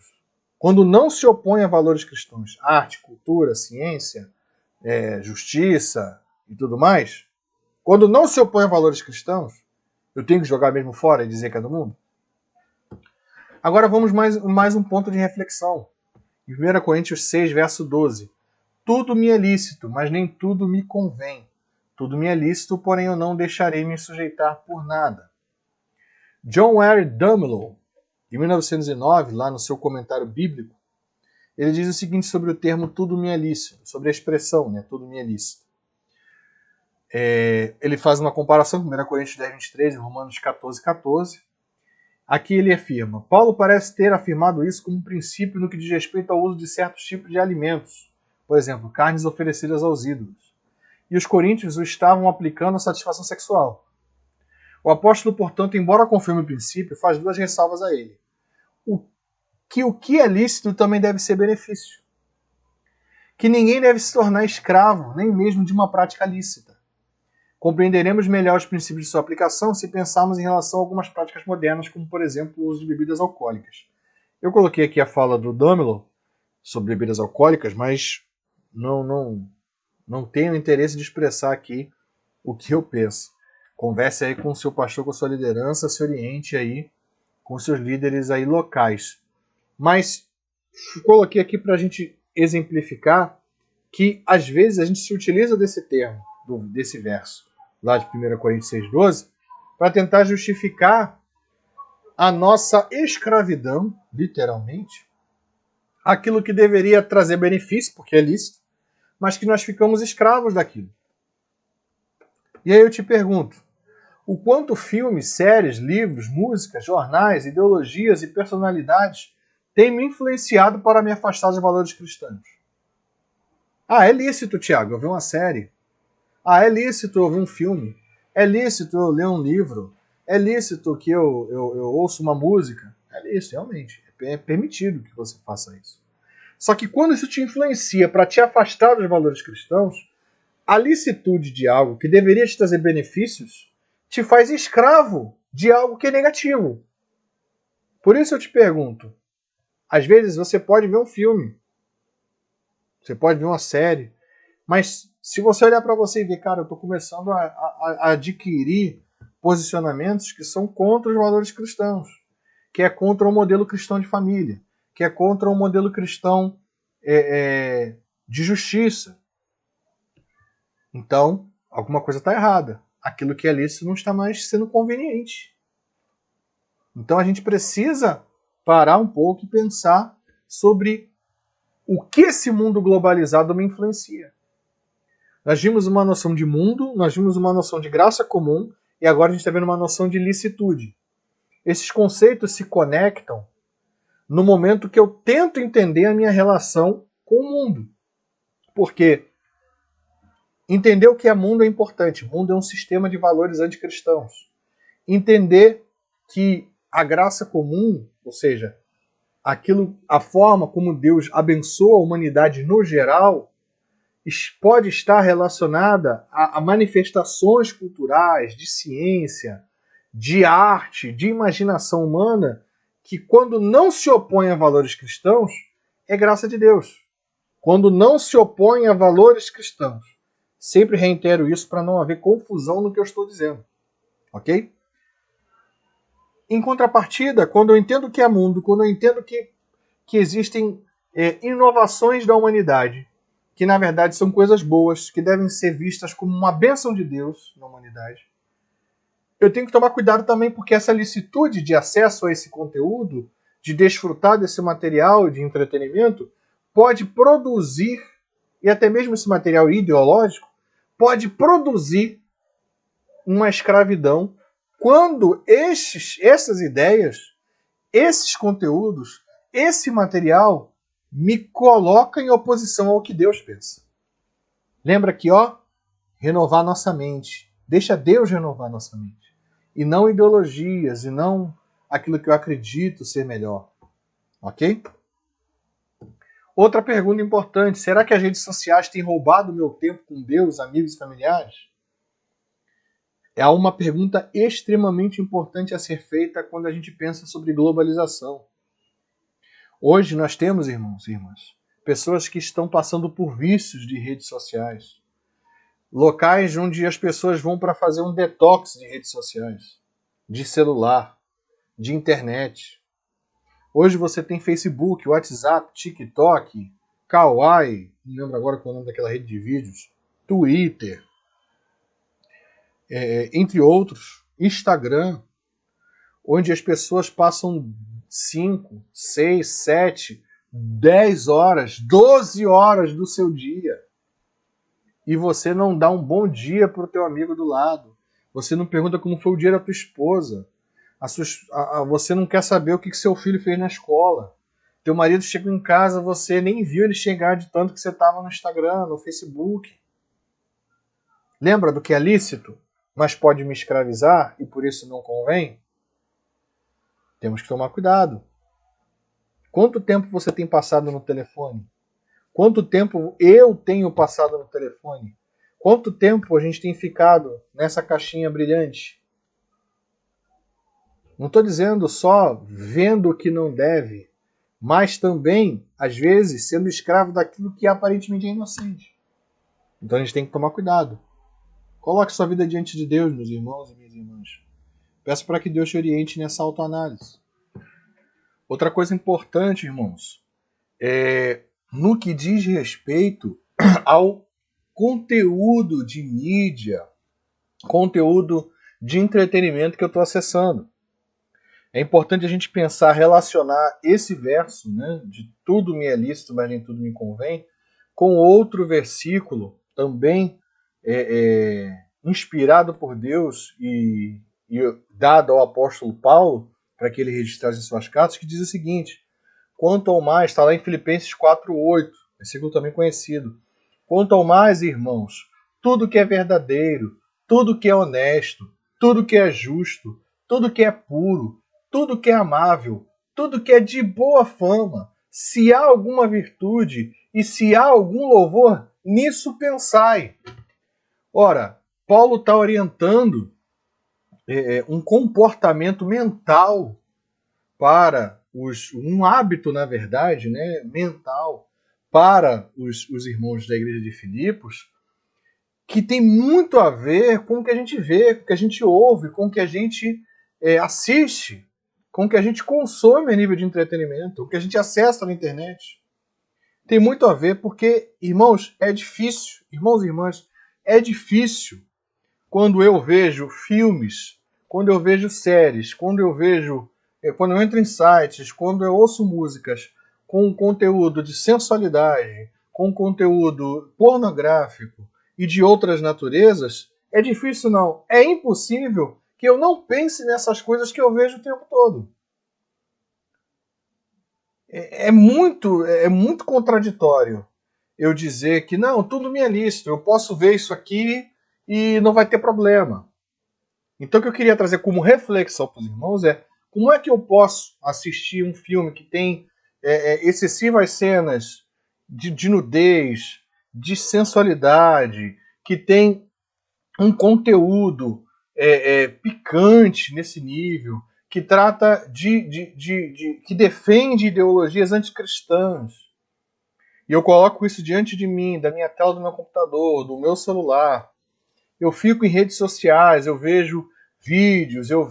[SPEAKER 4] arte, cultura, ciência, justiça e tudo mais, quando não se opõe a valores cristãos, eu tenho que jogar mesmo fora e dizer que é do mundo? Agora vamos mais um ponto de reflexão. Em 1 Coríntios 6, verso 12. Tudo me é lícito, mas nem tudo me convém. Tudo me é lícito, porém eu não deixarei me sujeitar por nada. John R. Dumelow, em 1909, lá no seu comentário bíblico, ele diz o seguinte sobre o termo tudo me é lícito, sobre a expressão, né, tudo me é lícito. Ele faz uma comparação com 1 Coríntios 10, 23 e Romanos 14, 14. Aqui ele afirma, Paulo parece ter afirmado isso como um princípio no que diz respeito ao uso de certos tipos de alimentos, por exemplo, carnes oferecidas aos ídolos. E os coríntios o estavam aplicando à satisfação sexual. O apóstolo, portanto, embora confirme o princípio, faz duas ressalvas a ele. O que é lícito também deve ser benefício. Que ninguém deve se tornar escravo, nem mesmo de uma prática lícita. Compreenderemos melhor os princípios de sua aplicação se pensarmos em relação a algumas práticas modernas, como, por exemplo, o uso de bebidas alcoólicas. Eu coloquei aqui a fala do Dumelow sobre bebidas alcoólicas, mas não tenho interesse de expressar aqui o que eu penso. Converse aí com o seu pastor, com a sua liderança, se oriente aí com seus líderes aí locais. Mas coloquei aqui para a gente exemplificar que às vezes a gente se utiliza desse termo, desse verso, lá de 1 Coríntios 6,12, para tentar justificar a nossa escravidão, literalmente, aquilo que deveria trazer benefício, porque é lícito, mas que nós ficamos escravos daquilo. E aí eu te pergunto, o quanto filmes, séries, livros, músicas, jornais, ideologias e personalidades têm me influenciado para me afastar dos valores cristãos? Ah, é lícito, Tiago, eu ver uma série. Ah, é lícito eu ver um filme. É lícito eu ler um livro. É lícito que eu ouça uma música. É lícito, realmente. É permitido que você faça isso. Só que quando isso te influencia para te afastar dos valores cristãos, a licitude de algo que deveria te trazer benefícios te faz escravo de algo que é negativo. Por isso eu te pergunto, às vezes você pode ver um filme, você pode ver uma série, mas se você olhar para você e ver, cara, eu estou começando a adquirir posicionamentos que são contra os valores cristãos, que é contra o modelo cristão de família, que é contra o modelo cristão de justiça. Então, alguma coisa está errada. Aquilo que é lícito não está mais sendo conveniente. Então a gente precisa parar um pouco e pensar sobre o que esse mundo globalizado me influencia. Nós vimos uma noção de mundo, nós vimos uma noção de graça comum, e agora a gente está vendo uma noção de licitude. Esses conceitos se conectam no momento que eu tento entender a minha relação com o mundo. Porque entender o que é mundo é importante. O mundo é um sistema de valores anticristãos. Entender que a graça comum, ou seja, a forma como Deus abençoa a humanidade no geral, pode estar relacionada a manifestações culturais, de ciência, de arte, de imaginação humana, que quando não se opõe a valores cristãos, é graça de Deus. Quando não se opõe a valores cristãos. Sempre reitero isso para não haver confusão no que eu estou dizendo. Ok? Em contrapartida, quando eu entendo o que é mundo, quando eu entendo que existem inovações da humanidade, que na verdade são coisas boas, que devem ser vistas como uma bênção de Deus na humanidade, eu tenho que tomar cuidado também, porque essa licitude de acesso a esse conteúdo, de desfrutar desse material de entretenimento, pode produzir, e até mesmo esse material ideológico, pode produzir uma escravidão quando essas ideias, esses conteúdos, esse material me coloca em oposição ao que Deus pensa. Lembra que, renovar nossa mente. Deixa Deus renovar nossa mente. E não ideologias, e não aquilo que eu acredito ser melhor. Ok? Outra pergunta importante, será que as redes sociais têm roubado meu tempo com Deus, amigos e familiares? É uma pergunta extremamente importante a ser feita quando a gente pensa sobre globalização. Hoje nós temos, irmãos e irmãs, pessoas que estão passando por vícios de redes sociais. Locais onde as pessoas vão para fazer um detox de redes sociais, de celular, de internet. Hoje você tem Facebook, WhatsApp, TikTok, Kawaii, não lembro agora qual é o nome daquela rede de vídeos, Twitter, entre outros, Instagram, onde as pessoas passam 5, 6, 7, 10 horas, 12 horas do seu dia. E você não dá um bom dia para o teu amigo do lado. Você não pergunta como foi o dia da tua esposa. Você não quer saber o que seu filho fez na escola. Teu marido chegou em casa, você nem viu ele chegar de tanto que você estava no Instagram, no Facebook. Lembra do que é lícito, mas pode me escravizar e por isso não convém? Temos que tomar cuidado. Quanto tempo você tem passado no telefone? Quanto tempo eu tenho passado no telefone? Quanto tempo a gente tem ficado nessa caixinha brilhante? Não estou dizendo só vendo o que não deve, mas também, às vezes, sendo escravo daquilo que aparentemente é inocente. Então a gente tem que tomar cuidado. Coloque sua vida diante de Deus, meus irmãos e minhas irmãs. Peço para que Deus te oriente nessa autoanálise. Outra coisa importante, irmãos, no que diz respeito ao conteúdo de mídia, conteúdo de entretenimento que eu estou acessando. É importante a gente pensar, relacionar esse verso, né, de tudo me é lícito, mas nem tudo me convém, com outro versículo, também inspirado por Deus e dado ao apóstolo Paulo, para que ele registrasse em suas cartas, que diz o seguinte: quanto ao mais, está lá em Filipenses 4:8, versículo também conhecido. Quanto ao mais, irmãos, tudo que é verdadeiro, tudo que é honesto, tudo que é justo, tudo que é puro, tudo que é amável, tudo que é de boa fama, se há alguma virtude e se há algum louvor, nisso pensai. Ora, Paulo está orientando um comportamento mental para um hábito, na verdade, né, mental para os irmãos da igreja de Filipos, que tem muito a ver com o que a gente vê, com o que a gente ouve, com o que a gente assiste, com o que a gente consome a nível de entretenimento, o que a gente acessa na internet. Tem muito a ver porque, irmãos, é difícil, irmãos e irmãs, é difícil quando eu vejo filmes, quando eu vejo séries, quando eu entro em sites, quando eu ouço músicas com conteúdo de sensualidade, com conteúdo pornográfico e de outras naturezas, é difícil não, é impossível que eu não pense nessas coisas que eu vejo o tempo todo. É muito contraditório eu dizer que não, tudo me é lícito, eu posso ver isso aqui e não vai ter problema. Então o que eu queria trazer como reflexão para os irmãos é como é que eu posso assistir um filme que tem excessivas cenas de nudez, de sensualidade, que tem um conteúdo picante nesse nível, que trata que defende ideologias anticristãs. E eu coloco isso diante de mim, da minha tela do meu computador, do meu celular. Eu fico em redes sociais, eu vejo vídeos, eu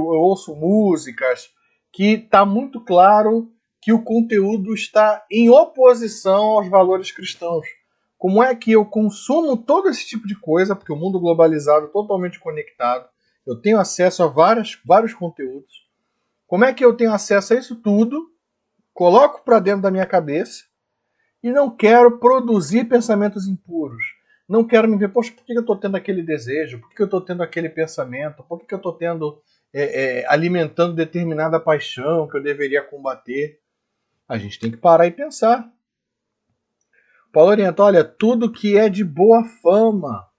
[SPEAKER 4] ouço músicas, que está muito claro que o conteúdo está em oposição aos valores cristãos. Como é que eu consumo todo esse tipo de coisa, porque o mundo globalizado, totalmente conectado, eu tenho acesso a vários conteúdos. Como é que eu tenho acesso a isso tudo, coloco para dentro da minha cabeça e não quero produzir pensamentos impuros? Não quero me ver, poxa, por que eu estou tendo aquele desejo? Por que eu estou tendo aquele pensamento? Por que eu estou alimentando determinada paixão que eu deveria combater? A gente tem que parar e pensar. Paulo orienta, olha, tudo que é de boa fama,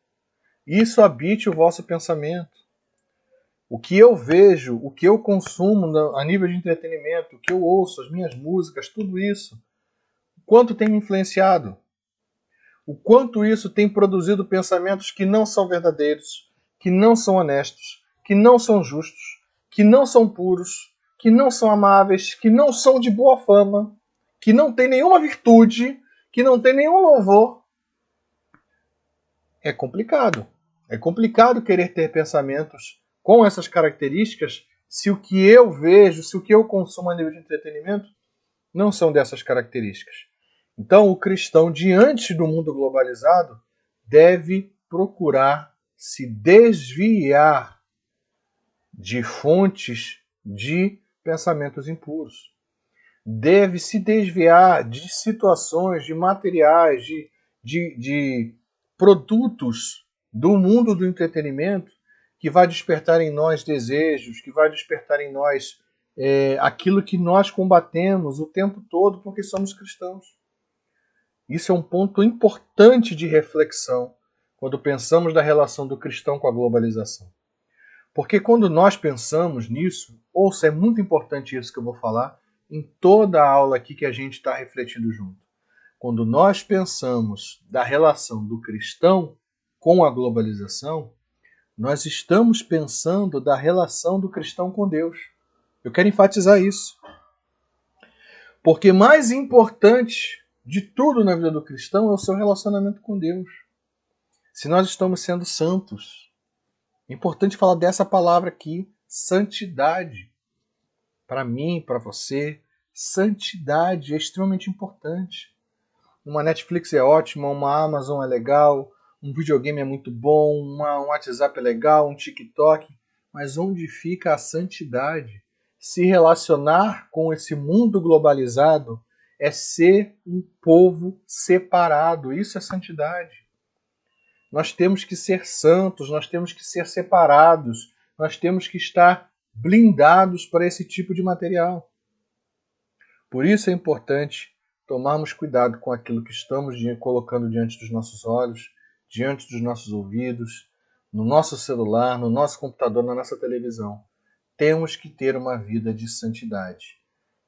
[SPEAKER 4] isso habite o vosso pensamento. O que eu vejo, o que eu consumo a nível de entretenimento, o que eu ouço, as minhas músicas, tudo isso, o quanto tem me influenciado? O quanto isso tem produzido pensamentos que não são verdadeiros, que não são honestos, que não são justos, que não são puros, que não são amáveis, que não são de boa fama, que não tem nenhuma virtude, que não tem nenhum louvor. É complicado. É complicado querer ter pensamentos com essas características se o que eu vejo, se o que eu consumo a nível de entretenimento não são dessas características. Então, o cristão, diante do mundo globalizado, deve procurar se desviar de fontes de pensamentos impuros. Deve se desviar de situações, de materiais, de produtos do mundo do entretenimento que vai despertar em nós desejos, que vai despertar em nós aquilo que nós combatemos o tempo todo porque somos cristãos. Isso é um ponto importante de reflexão quando pensamos da relação do cristão com a globalização. Porque quando nós pensamos nisso, ouça, é muito importante isso que eu vou falar em toda a aula aqui que a gente está refletindo junto. Quando nós pensamos da relação do cristão com a globalização, nós estamos pensando da relação do cristão com Deus. Eu quero enfatizar isso. Porque mais importante de tudo na vida do cristão é o seu relacionamento com Deus. Se nós estamos sendo santos, é importante falar dessa palavra aqui, santidade. Para mim, para você, Santidade é extremamente importante. Uma Netflix é ótima, uma Amazon é legal, um videogame é muito bom, um WhatsApp é legal, um TikTok, mas onde fica a santidade? Se relacionar com esse mundo globalizado é ser um povo separado. Isso é santidade. Nós temos que ser santos, nós temos que ser separados, nós temos que estar blindados para esse tipo de material. Por isso é importante tomarmos cuidado com aquilo que estamos colocando diante dos nossos olhos, diante dos nossos ouvidos, no nosso celular, no nosso computador, na nossa televisão. Temos que ter uma vida de santidade.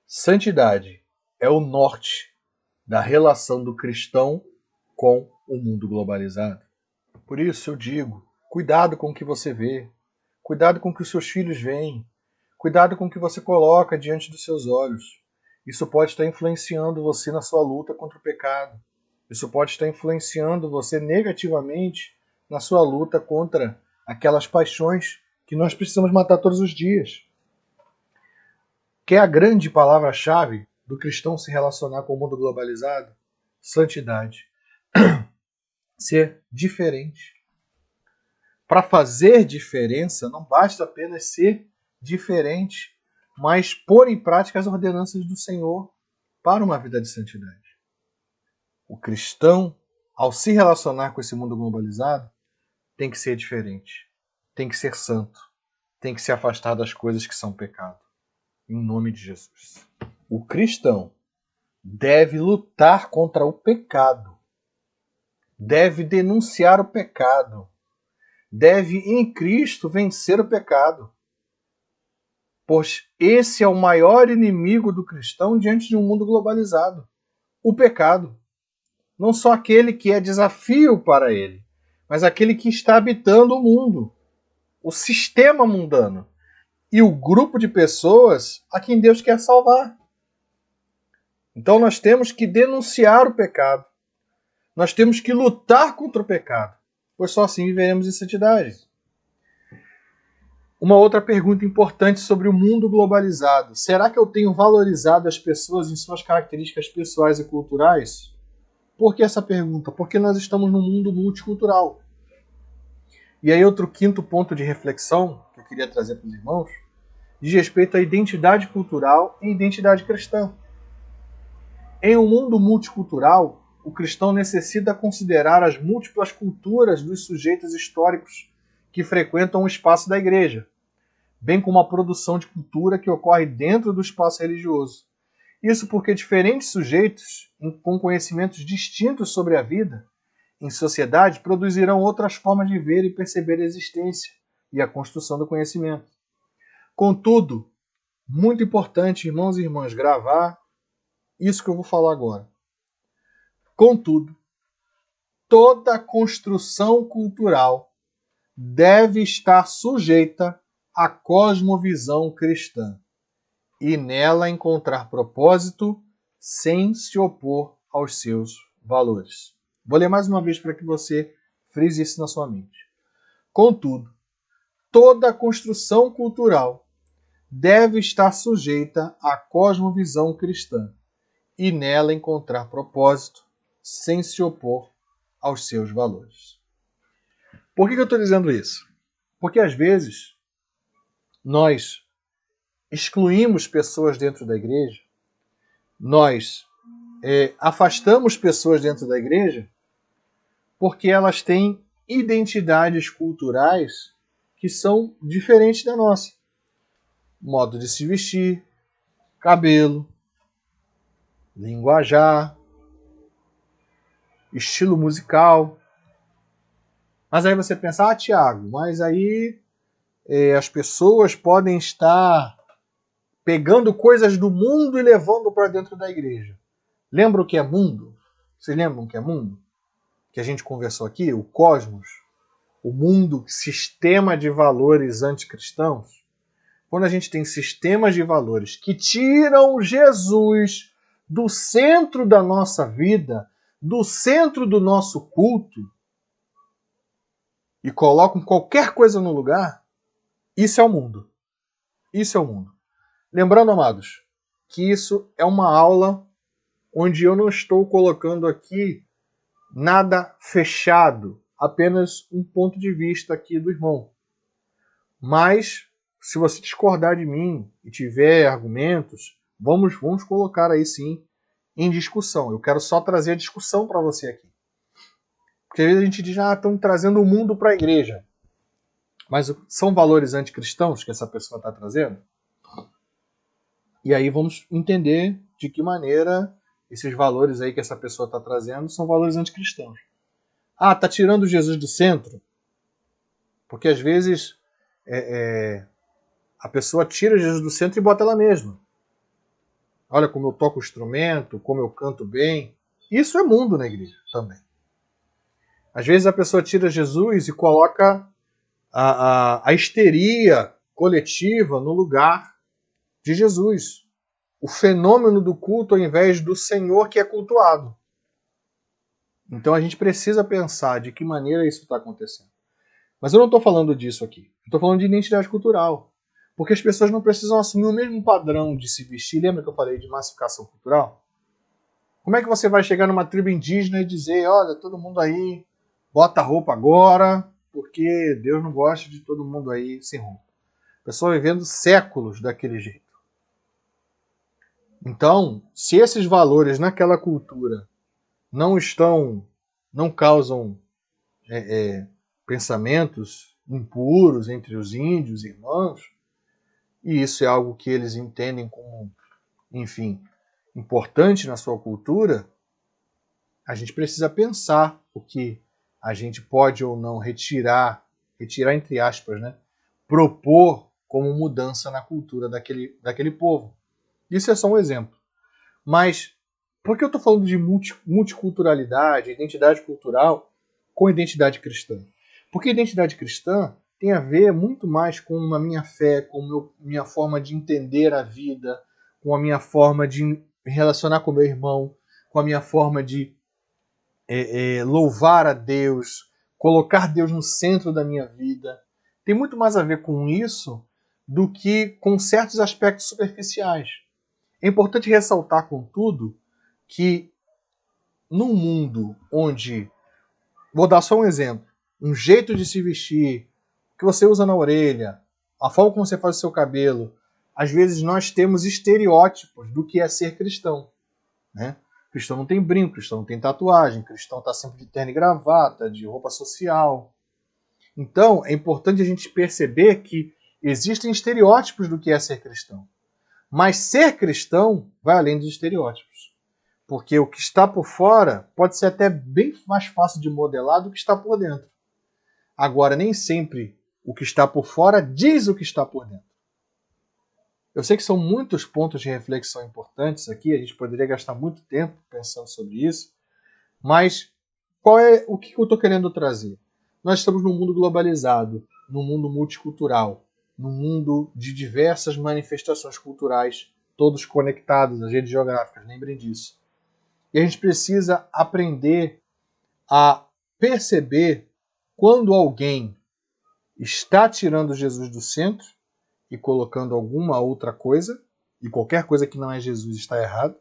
[SPEAKER 4] Santidade é o norte da relação do cristão com o mundo globalizado. Por isso eu digo, cuidado com o que você vê, cuidado com o que os seus filhos veem, cuidado com o que você coloca diante dos seus olhos. Isso pode estar influenciando você na sua luta contra o pecado. Isso pode estar influenciando você negativamente na sua luta contra aquelas paixões que nós precisamos matar todos os dias. Que é a grande palavra-chave do cristão se relacionar com o mundo globalizado? Santidade. Ser diferente. Para fazer diferença, não basta apenas ser diferente, mas pôr em prática as ordenanças do Senhor para uma vida de santidade. O cristão, ao se relacionar com esse mundo globalizado, tem que ser diferente, tem que ser santo, tem que se afastar das coisas que são pecado. Em nome de Jesus. O cristão deve lutar contra o pecado, deve denunciar o pecado, deve em Cristo vencer o pecado. Pois esse é o maior inimigo do cristão diante de um mundo globalizado. O pecado. Não só aquele que é desafio para ele, mas aquele que está habitando o mundo, o sistema mundano e o grupo de pessoas a quem Deus quer salvar. Então nós temos que denunciar o pecado. Nós temos que lutar contra o pecado, pois só assim viveremos em santidade. Uma outra pergunta importante sobre o mundo globalizado. Será que eu tenho valorizado as pessoas em suas características pessoais e culturais? Por que essa pergunta? Porque nós estamos num mundo multicultural. E aí outro quinto ponto de reflexão que eu queria trazer para os irmãos diz respeito à identidade cultural e identidade cristã. Em um mundo multicultural, o cristão necessita considerar as múltiplas culturas dos sujeitos históricos que frequentam o espaço da igreja, bem como a produção de cultura que ocorre dentro do espaço religioso. Isso porque diferentes sujeitos, com conhecimentos distintos sobre a vida, em sociedade, produzirão outras formas de ver e perceber a existência e a construção do conhecimento. Contudo, muito importante, irmãos e irmãs, gravar isso que eu vou falar agora. Contudo, toda construção cultural deve estar sujeita à cosmovisão cristã e nela encontrar propósito sem se opor aos seus valores. Vou ler mais uma vez para que você frise isso na sua mente. Contudo, toda construção cultural deve estar sujeita à cosmovisão cristã e nela encontrar propósito sem se opor aos seus valores. Por que eu estou dizendo isso? Porque às vezes nós excluímos pessoas dentro da igreja, nós afastamos pessoas dentro da igreja porque elas têm identidades culturais que são diferentes da nossa. Modo de se vestir, cabelo, linguajar, estilo musical. Mas aí você pensa, Tiago, mas aí as pessoas podem estar pegando coisas do mundo e levando para dentro da igreja. Lembra o que é mundo? Vocês lembram o que é mundo? Que a gente conversou aqui, o cosmos, o mundo, sistema de valores anticristãos. Quando a gente tem sistemas de valores que tiram Jesus do centro da nossa vida, do centro do nosso culto, e colocam qualquer coisa no lugar, isso é o mundo. Isso é o mundo. Lembrando, amados, que isso é uma aula onde eu não estou colocando aqui nada fechado, apenas um ponto de vista aqui do irmão. Mas, se você discordar de mim e tiver argumentos, vamos colocar aí sim em discussão. Eu quero só trazer a discussão para você aqui. Porque às vezes a gente diz, estão trazendo o mundo para a igreja. Mas são valores anticristãos que essa pessoa está trazendo? E aí vamos entender de que maneira esses valores aí que essa pessoa está trazendo são valores anticristãos. Está tirando Jesus do centro? Porque às vezes a pessoa tira Jesus do centro e bota ela mesma. Olha como eu toco o instrumento, como eu canto bem. Isso é mundo na igreja também. Às vezes a pessoa tira Jesus e coloca a histeria coletiva no lugar de Jesus. O fenômeno do culto ao invés do Senhor que é cultuado. Então a gente precisa pensar de que maneira isso está acontecendo. Mas eu não estou falando disso aqui. Eu estou falando de identidade cultural. Porque as pessoas não precisam assumir o mesmo padrão de se vestir. Lembra que eu falei de massificação cultural? Como é que você vai chegar numa tribo indígena e dizer, olha, todo mundo aí bota roupa agora, porque Deus não gosta de todo mundo aí sem roupa. A pessoa vivendo séculos daquele jeito. Então, se esses valores naquela cultura não causam pensamentos impuros entre os índios, irmãos, e isso é algo que eles entendem como, enfim, importante na sua cultura, a gente precisa pensar o que a gente pode ou não retirar entre aspas, né? Propor como mudança na cultura daquele povo. Isso é só um exemplo. Mas por que eu estou falando de multiculturalidade, identidade cultural com identidade cristã? Porque identidade cristã tem a ver muito mais com a minha fé, com a minha forma de entender a vida, com a minha forma de me relacionar com meu irmão, com a minha forma de louvar a Deus, colocar Deus no centro da minha vida. Tem muito mais a ver com isso do que com certos aspectos superficiais. É importante ressaltar, contudo, que num mundo onde, vou dar só um exemplo, um jeito de se vestir, o que você usa na orelha, a forma como você faz o seu cabelo, às vezes nós temos estereótipos do que é ser cristão, né? Cristão não tem brinco, cristão não tem tatuagem, cristão está sempre de terno e gravata, de roupa social. Então, é importante a gente perceber que existem estereótipos do que é ser cristão. Mas ser cristão vai além dos estereótipos. Porque o que está por fora pode ser até bem mais fácil de modelar do que está por dentro. Agora, nem sempre o que está por fora diz o que está por dentro. Eu sei que são muitos pontos de reflexão importantes aqui, a gente poderia gastar muito tempo pensando sobre isso, mas o que eu estou querendo trazer? Nós estamos num mundo globalizado, num mundo multicultural, num mundo de diversas manifestações culturais, todos conectados, as redes geográficas, lembrem disso. E a gente precisa aprender a perceber quando alguém está tirando Jesus do centro e colocando alguma outra coisa, e qualquer coisa que não é Jesus está errado,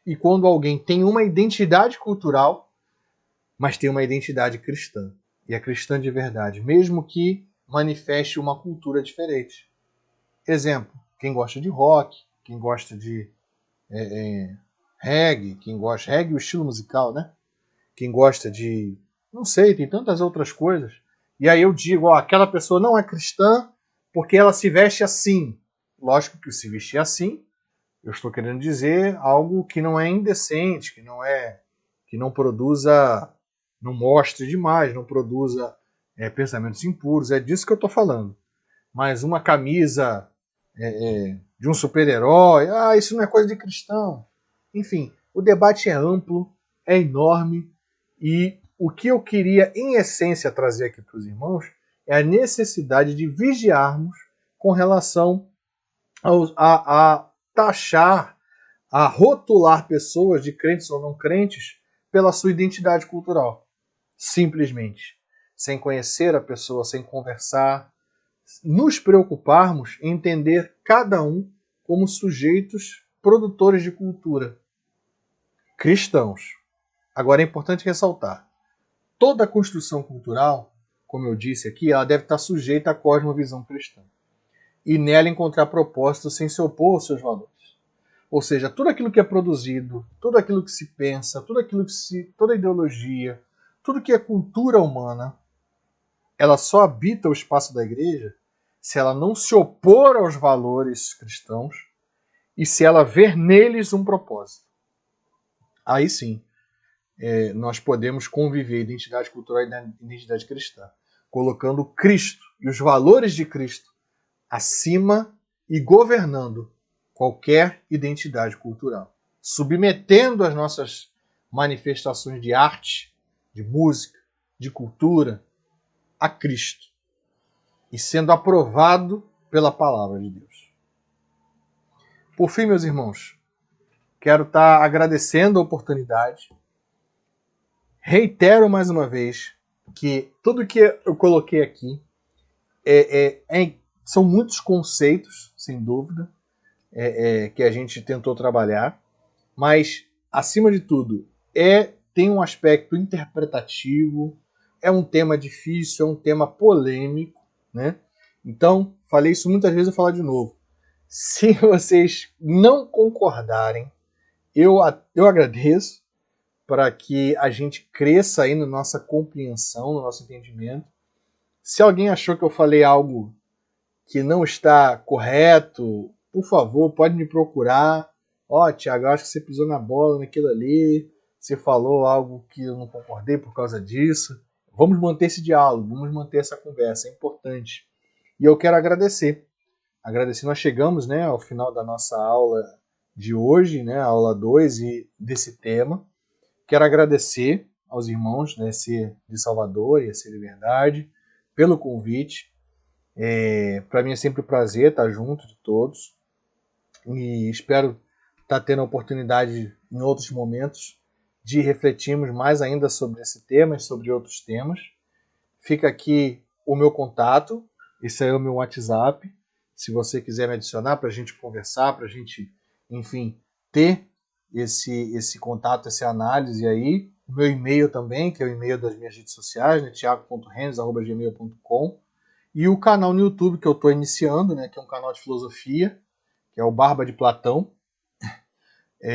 [SPEAKER 4] e quando alguém tem uma identidade cultural, mas tem uma identidade cristã, e é cristã de verdade, mesmo que manifeste uma cultura diferente. Exemplo, quem gosta de rock, quem gosta de reggae, reggae o estilo musical, né? Quem gosta de, não sei, tem tantas outras coisas. E aí eu digo, aquela pessoa não é cristã porque ela se veste assim. Lógico que se vestir assim, eu estou querendo dizer algo que não é indecente, que não produza, não mostre demais, não produza pensamentos impuros, é disso que eu estou falando. Mas uma camisa de um super-herói, isso não é coisa de cristão. Enfim, o debate é amplo, é enorme, e o que eu queria, em essência, trazer aqui para os irmãos é a necessidade de vigiarmos com relação a taxar, a rotular pessoas de crentes ou não crentes pela sua identidade cultural. Simplesmente. Sem conhecer a pessoa, sem conversar, nos preocuparmos em entender cada um como sujeitos produtores de cultura cristãos. Agora é importante ressaltar, toda a construção cultural, como eu disse aqui, ela deve estar sujeita à cosmovisão cristã. E nela encontrar propósito sem se opor aos seus valores. Ou seja, tudo aquilo que é produzido, tudo aquilo que se pensa, toda ideologia, tudo que é cultura humana, ela só habita o espaço da igreja se ela não se opor aos valores cristãos e se ela ver neles um propósito. Aí sim, nós podemos conviver identidade cultural e identidade cristã, colocando Cristo e os valores de Cristo acima e governando qualquer identidade cultural, submetendo as nossas manifestações de arte, de música, de cultura a Cristo e sendo aprovado pela palavra de Deus. Por fim, meus irmãos, quero estar agradecendo a oportunidade. Reitero mais uma vez que tudo que eu coloquei aqui são muitos conceitos, sem dúvida, que a gente tentou trabalhar, mas, acima de tudo, tem um aspecto interpretativo, é um tema difícil, é um tema polêmico, né? Então, falei isso muitas vezes, eu vou falar de novo. Se vocês não concordarem, eu agradeço para que a gente cresça aí na nossa compreensão, no nosso entendimento. Se alguém achou que eu falei algo que não está correto, por favor, pode me procurar. Tiago, acho que você pisou na bola naquilo ali, você falou algo que eu não concordei por causa disso. Vamos manter esse diálogo, vamos manter essa conversa, é importante. E eu quero agradecer. Nós chegamos, né, ao final da nossa aula de hoje, né, a aula 2 desse tema. Quero agradecer aos irmãos da EC de Salvador e EC de Verdade pelo convite. Para mim é sempre um prazer estar junto de todos e espero estar tendo a oportunidade em outros momentos de refletirmos mais ainda sobre esse tema e sobre outros temas. Fica aqui o meu contato, esse aí é o meu WhatsApp, se você quiser me adicionar para a gente conversar, para a gente, enfim, ter esse contato, essa análise aí. O meu e-mail também, que é o e-mail das minhas redes sociais, né, thiago.renz@gmail.com. E o canal no YouTube que eu estou iniciando, né, que é um canal de filosofia, que é o Barba de Platão.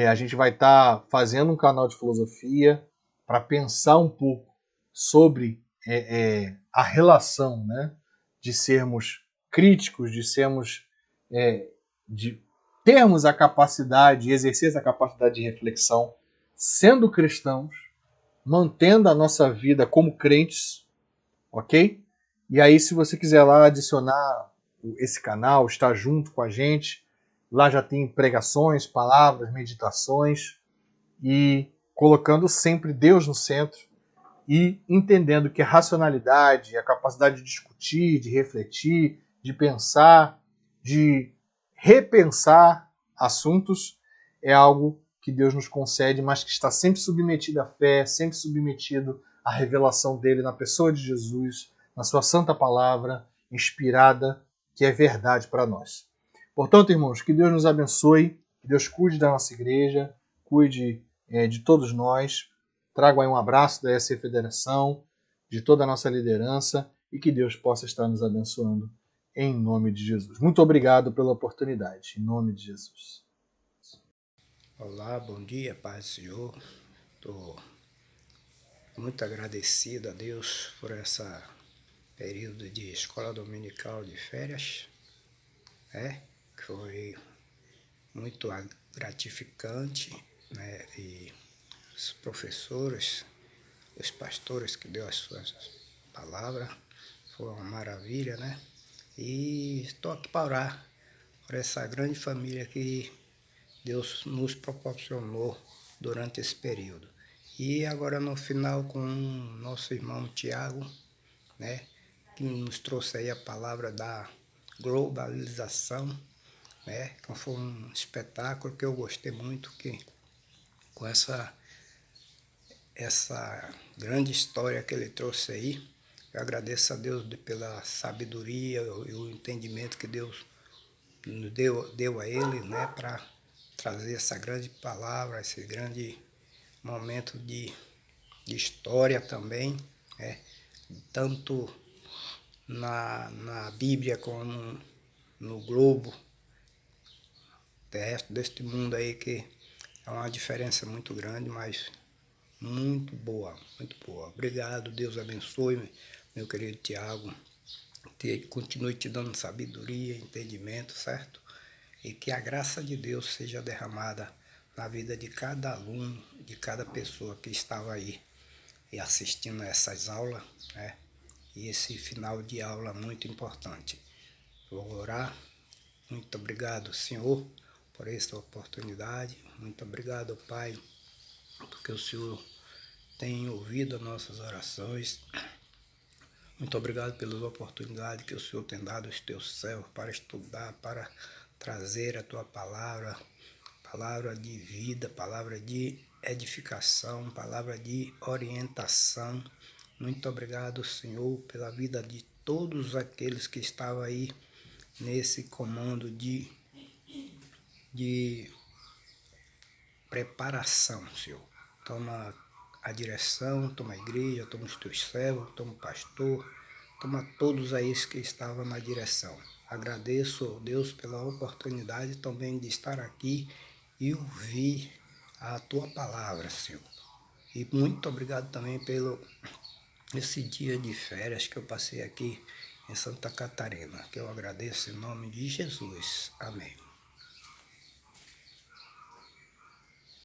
[SPEAKER 4] A gente vai estar fazendo um canal de filosofia para pensar um pouco sobre a relação, né, de sermos críticos, de termos a capacidade, exercer essa capacidade de reflexão, sendo cristãos, mantendo a nossa vida como crentes, ok? E aí, se você quiser lá adicionar esse canal, estar junto com a gente, lá já tem pregações, palavras, meditações, e colocando sempre Deus no centro e entendendo que a racionalidade, a capacidade de discutir, de refletir, de pensar, de repensar assuntos é algo que Deus nos concede, mas que está sempre submetido à fé, sempre submetido à revelação dele na pessoa de Jesus, na sua santa palavra, inspirada, que é verdade para nós. Portanto, irmãos, que Deus nos abençoe, que Deus cuide da nossa igreja, cuide de todos nós, trago aí um abraço da EC Federação, de toda a nossa liderança e que Deus possa estar nos abençoando em nome de Jesus. Muito obrigado pela oportunidade, em nome de Jesus.
[SPEAKER 3] Olá, bom dia, paz do Senhor. Estou muito agradecido a Deus por esse período de escola dominical de férias, que foi muito gratificante, né? E os professores, os pastores que deu as suas palavras, foi uma maravilha, né? E estou aqui para orar por essa grande família que Deus nos proporcionou durante esse período. E agora no final com o nosso irmão Tiago, né, que nos trouxe aí a palavra da globalização, né, que foi um espetáculo que eu gostei muito, que com essa grande história que ele trouxe aí, eu agradeço a Deus pela sabedoria e o entendimento que Deus nos deu a ele, né, para
[SPEAKER 5] trazer essa grande palavra, esse grande momento de história também, né? Tanto na Bíblia como no globo terrestre deste mundo aí, que é uma diferença muito grande, mas muito boa, muito boa. Obrigado, Deus abençoe, meu querido Tiago, continue te dando sabedoria, entendimento, certo? E que a graça de Deus seja derramada na vida de cada aluno, de cada pessoa que estava aí e assistindo a essas aulas, né? E esse final de aula muito importante. Vou orar. Muito obrigado, Senhor, por esta oportunidade. Muito obrigado, Pai, porque o Senhor tem ouvido as nossas orações. Muito obrigado pelas oportunidades que o Senhor tem dado aos teus servos para estudar, para trazer a tua palavra, palavra de vida, palavra de edificação, palavra de orientação. Muito obrigado, Senhor, pela vida de todos aqueles que estavam aí nesse comando de preparação, Senhor. Toma a direção, toma a igreja, toma os teus servos, toma o pastor, toma todos aí que estavam na direção. Agradeço, Deus, pela oportunidade também de estar aqui e ouvir a tua palavra, Senhor. E muito obrigado também pelo esse dia de férias que eu passei aqui em Santa Catarina, que eu agradeço em nome de Jesus. Amém.